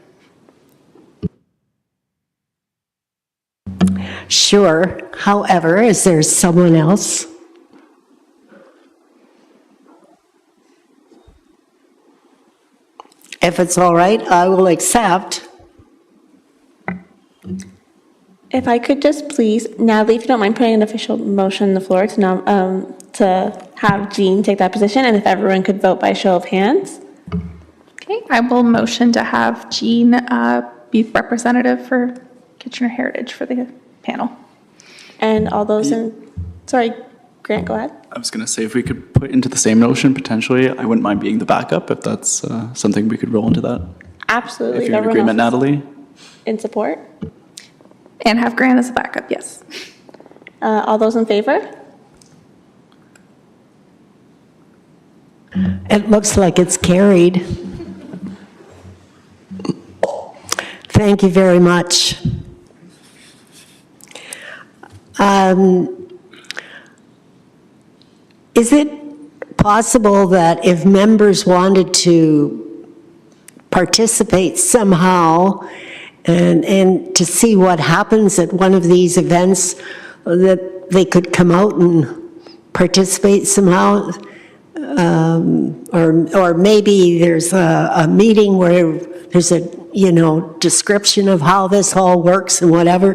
Sure. However, is there someone else? If it's all right, I will accept. If I could just please, Natalie, if you don't mind putting an official motion on the floor to have Jean take that position, and if everyone could vote by show of hands. Okay, I will motion to have Jean be representative for Kitchener Heritage for the panel. And all those in, sorry, Grant, go ahead. I was going to say, if we could put into the same motion, potentially, I wouldn't mind being the backup, if that's something we could roll into that. Absolutely. If you're in agreement, Natalie. In support? And have Grant as a backup, yes. All those in favor? It looks like it's carried. Thank you very much. Is it possible that if members wanted to participate somehow and to see what happens at one of these events, that they could come out and participate somehow? Or maybe there's a meeting where there's a, description of how this all works and whatever.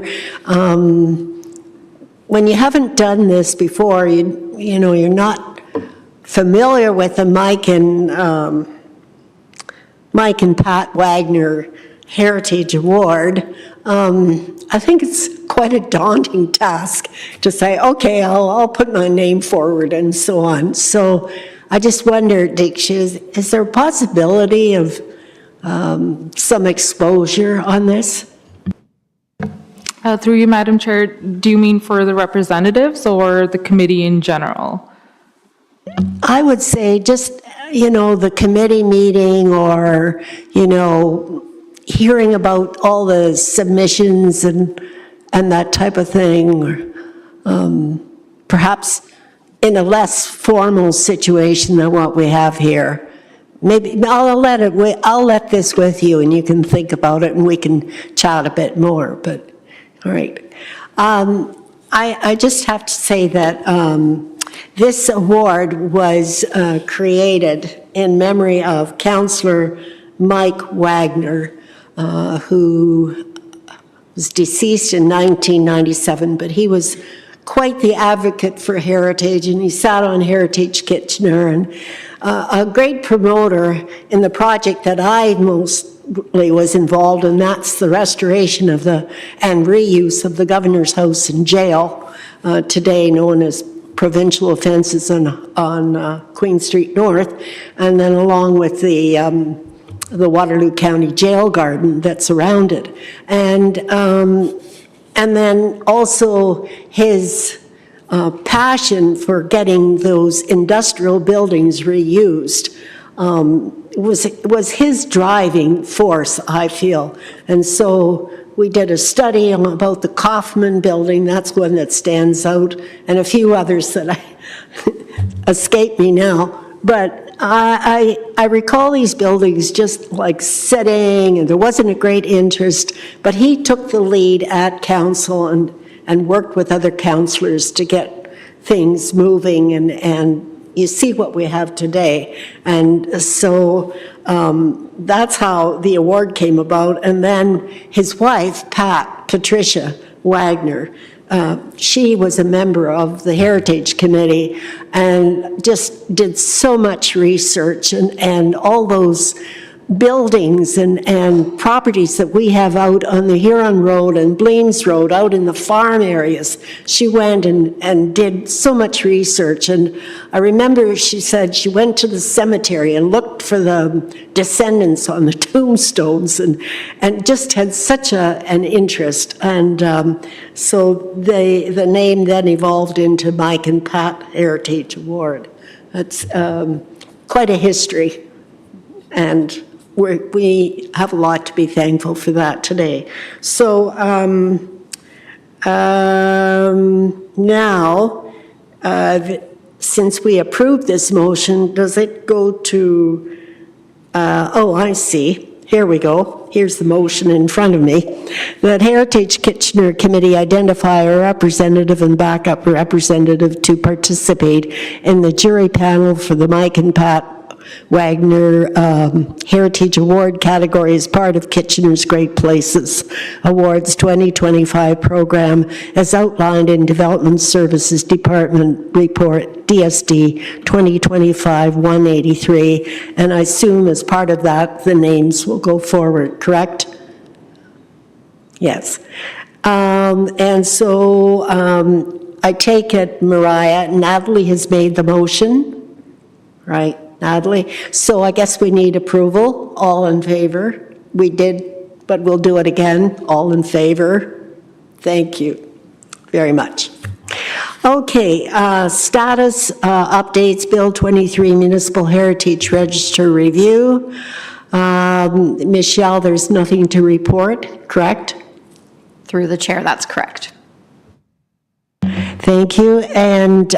When you haven't done this before, you're not familiar with the Mike and Mike and Pat Wagner Heritage Award, I think it's quite a daunting task to say, okay, I'll put my name forward and so on. So I just wonder, Diksha, is there a possibility of some exposure on this? Through you, Madam Chair, do you mean for the representatives or the committee in general? I would say just, the committee meeting or, hearing about all the submissions and that type of thing, or perhaps in a less formal situation than what we have here. Maybe I'll let this with you and you can think about it and we can chat a bit more, but all right. I just have to say that this award was created in memory of Councillor Mike Wagner, who was deceased in 1997, but he was quite the advocate for heritage, and he sat on Heritage Kitchener, and a great promoter in the project that I mostly was involved in. That's the restoration of and reuse of the Governor's House and Jail, today known as Provincial Offences on Queen Street North, and then along with the Waterloo County Jail Garden that's around it. And then also his passion for getting those industrial buildings reused was his driving force, I feel. And so we did a study about the Kaufman building, that's one that stands out, and a few others that escape me now. But I recall these buildings just like sitting, and there wasn't a great interest, but he took the lead at council and worked with other councillors to get things moving, and you see what we have today. And so that's how the award came about. And then his wife, Patricia Wagner, she was a member of the Heritage Committee and just did so much research, and all those buildings and properties that we have out on the Huron Road and Bleens Road, out in the farm areas. She went and did so much research. And I remember she said she went to the cemetery and looked for the descendants on the tombstones and just had such an interest. And so the name then evolved into Mike and Pat Heritage Award. That's quite a history. And we have a lot to be thankful for that today. So now, since we approved this motion, does it go to, oh, I see. Here we go. Here's the motion in front of me. That Heritage Kitchener Committee identify a representative and backup representative to participate in the jury panel for the Mike and Pat Wagner Heritage Award category as part of Kitchener's Great Places Awards 2025 program as outlined in Development Services Department Report DSD 2025-183. And I assume as part of that, the names will go forward, correct? Yes. And so I take it, Mariah, Natalie has made the motion, right? Natalie. So I guess we need approval. All in favor? We did, but we'll do it again. All in favor? Thank you very much. Okay, status updates, Bill 23 Municipal Heritage Register Review. Michelle, there's nothing to report, correct? Through the chair, that's correct. Thank you. And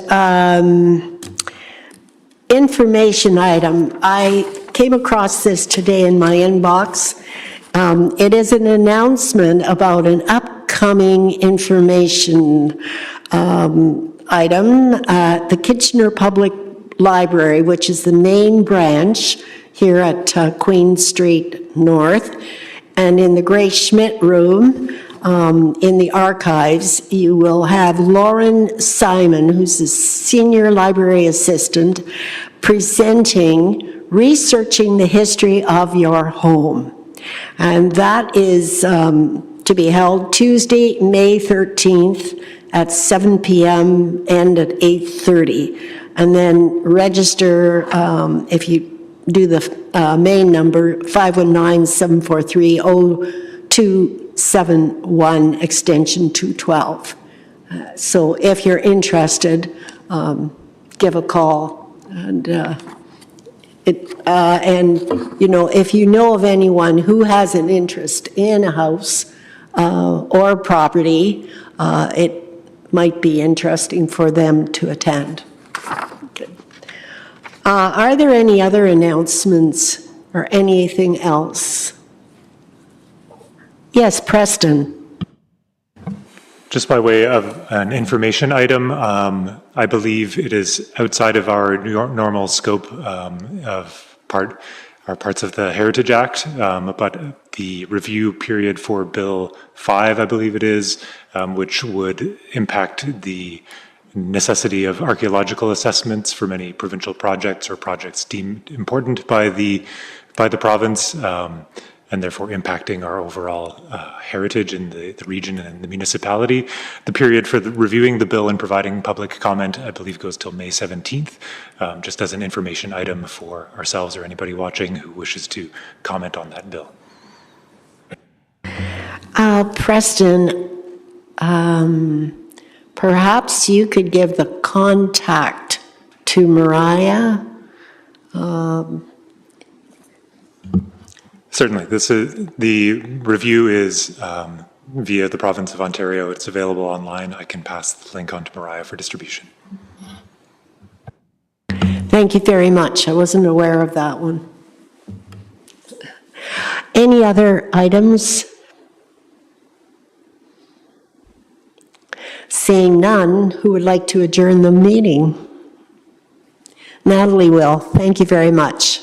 information item. I came across this today in my inbox. It is an announcement about an upcoming information item at the Kitchener Public Library, which is the main branch here at Queen Street North. And in the Grace Schmidt Room, in the archives, you will have Lauren Simon, who's the Senior Library Assistant, presenting Researching the History of Your Home. And that is to be held Tuesday, May 13th at 7 p.m. and at 8:30. And then register, if you do the main number, 519-743-0271, extension 212. So if you're interested, give a call. And, you know, if you know of anyone who has an interest in a house or property, it might be interesting for them to attend. Good. Are there any other announcements or anything else? Yes, Preston. Just by way of an information item, I believe it is outside of our normal scope of parts of the Heritage Act, but the review period for Bill 5, I believe it is, which would impact the necessity of archaeological assessments for many provincial projects or projects deemed important by the province, and therefore impacting our overall heritage in the region and the municipality. The period for reviewing the bill and providing public comment, I believe, goes till May 17th, just as an information item for ourselves or anybody watching who wishes to comment on that bill. Preston, perhaps you could give the contact to Mariah. Certainly. The review is via the province of Ontario. It's available online. I can pass the link on to Mariah for distribution. Thank you very much. I wasn't aware of that one. Any other items? Seeing none, who would like to adjourn the meeting? Natalie will. Thank you very much.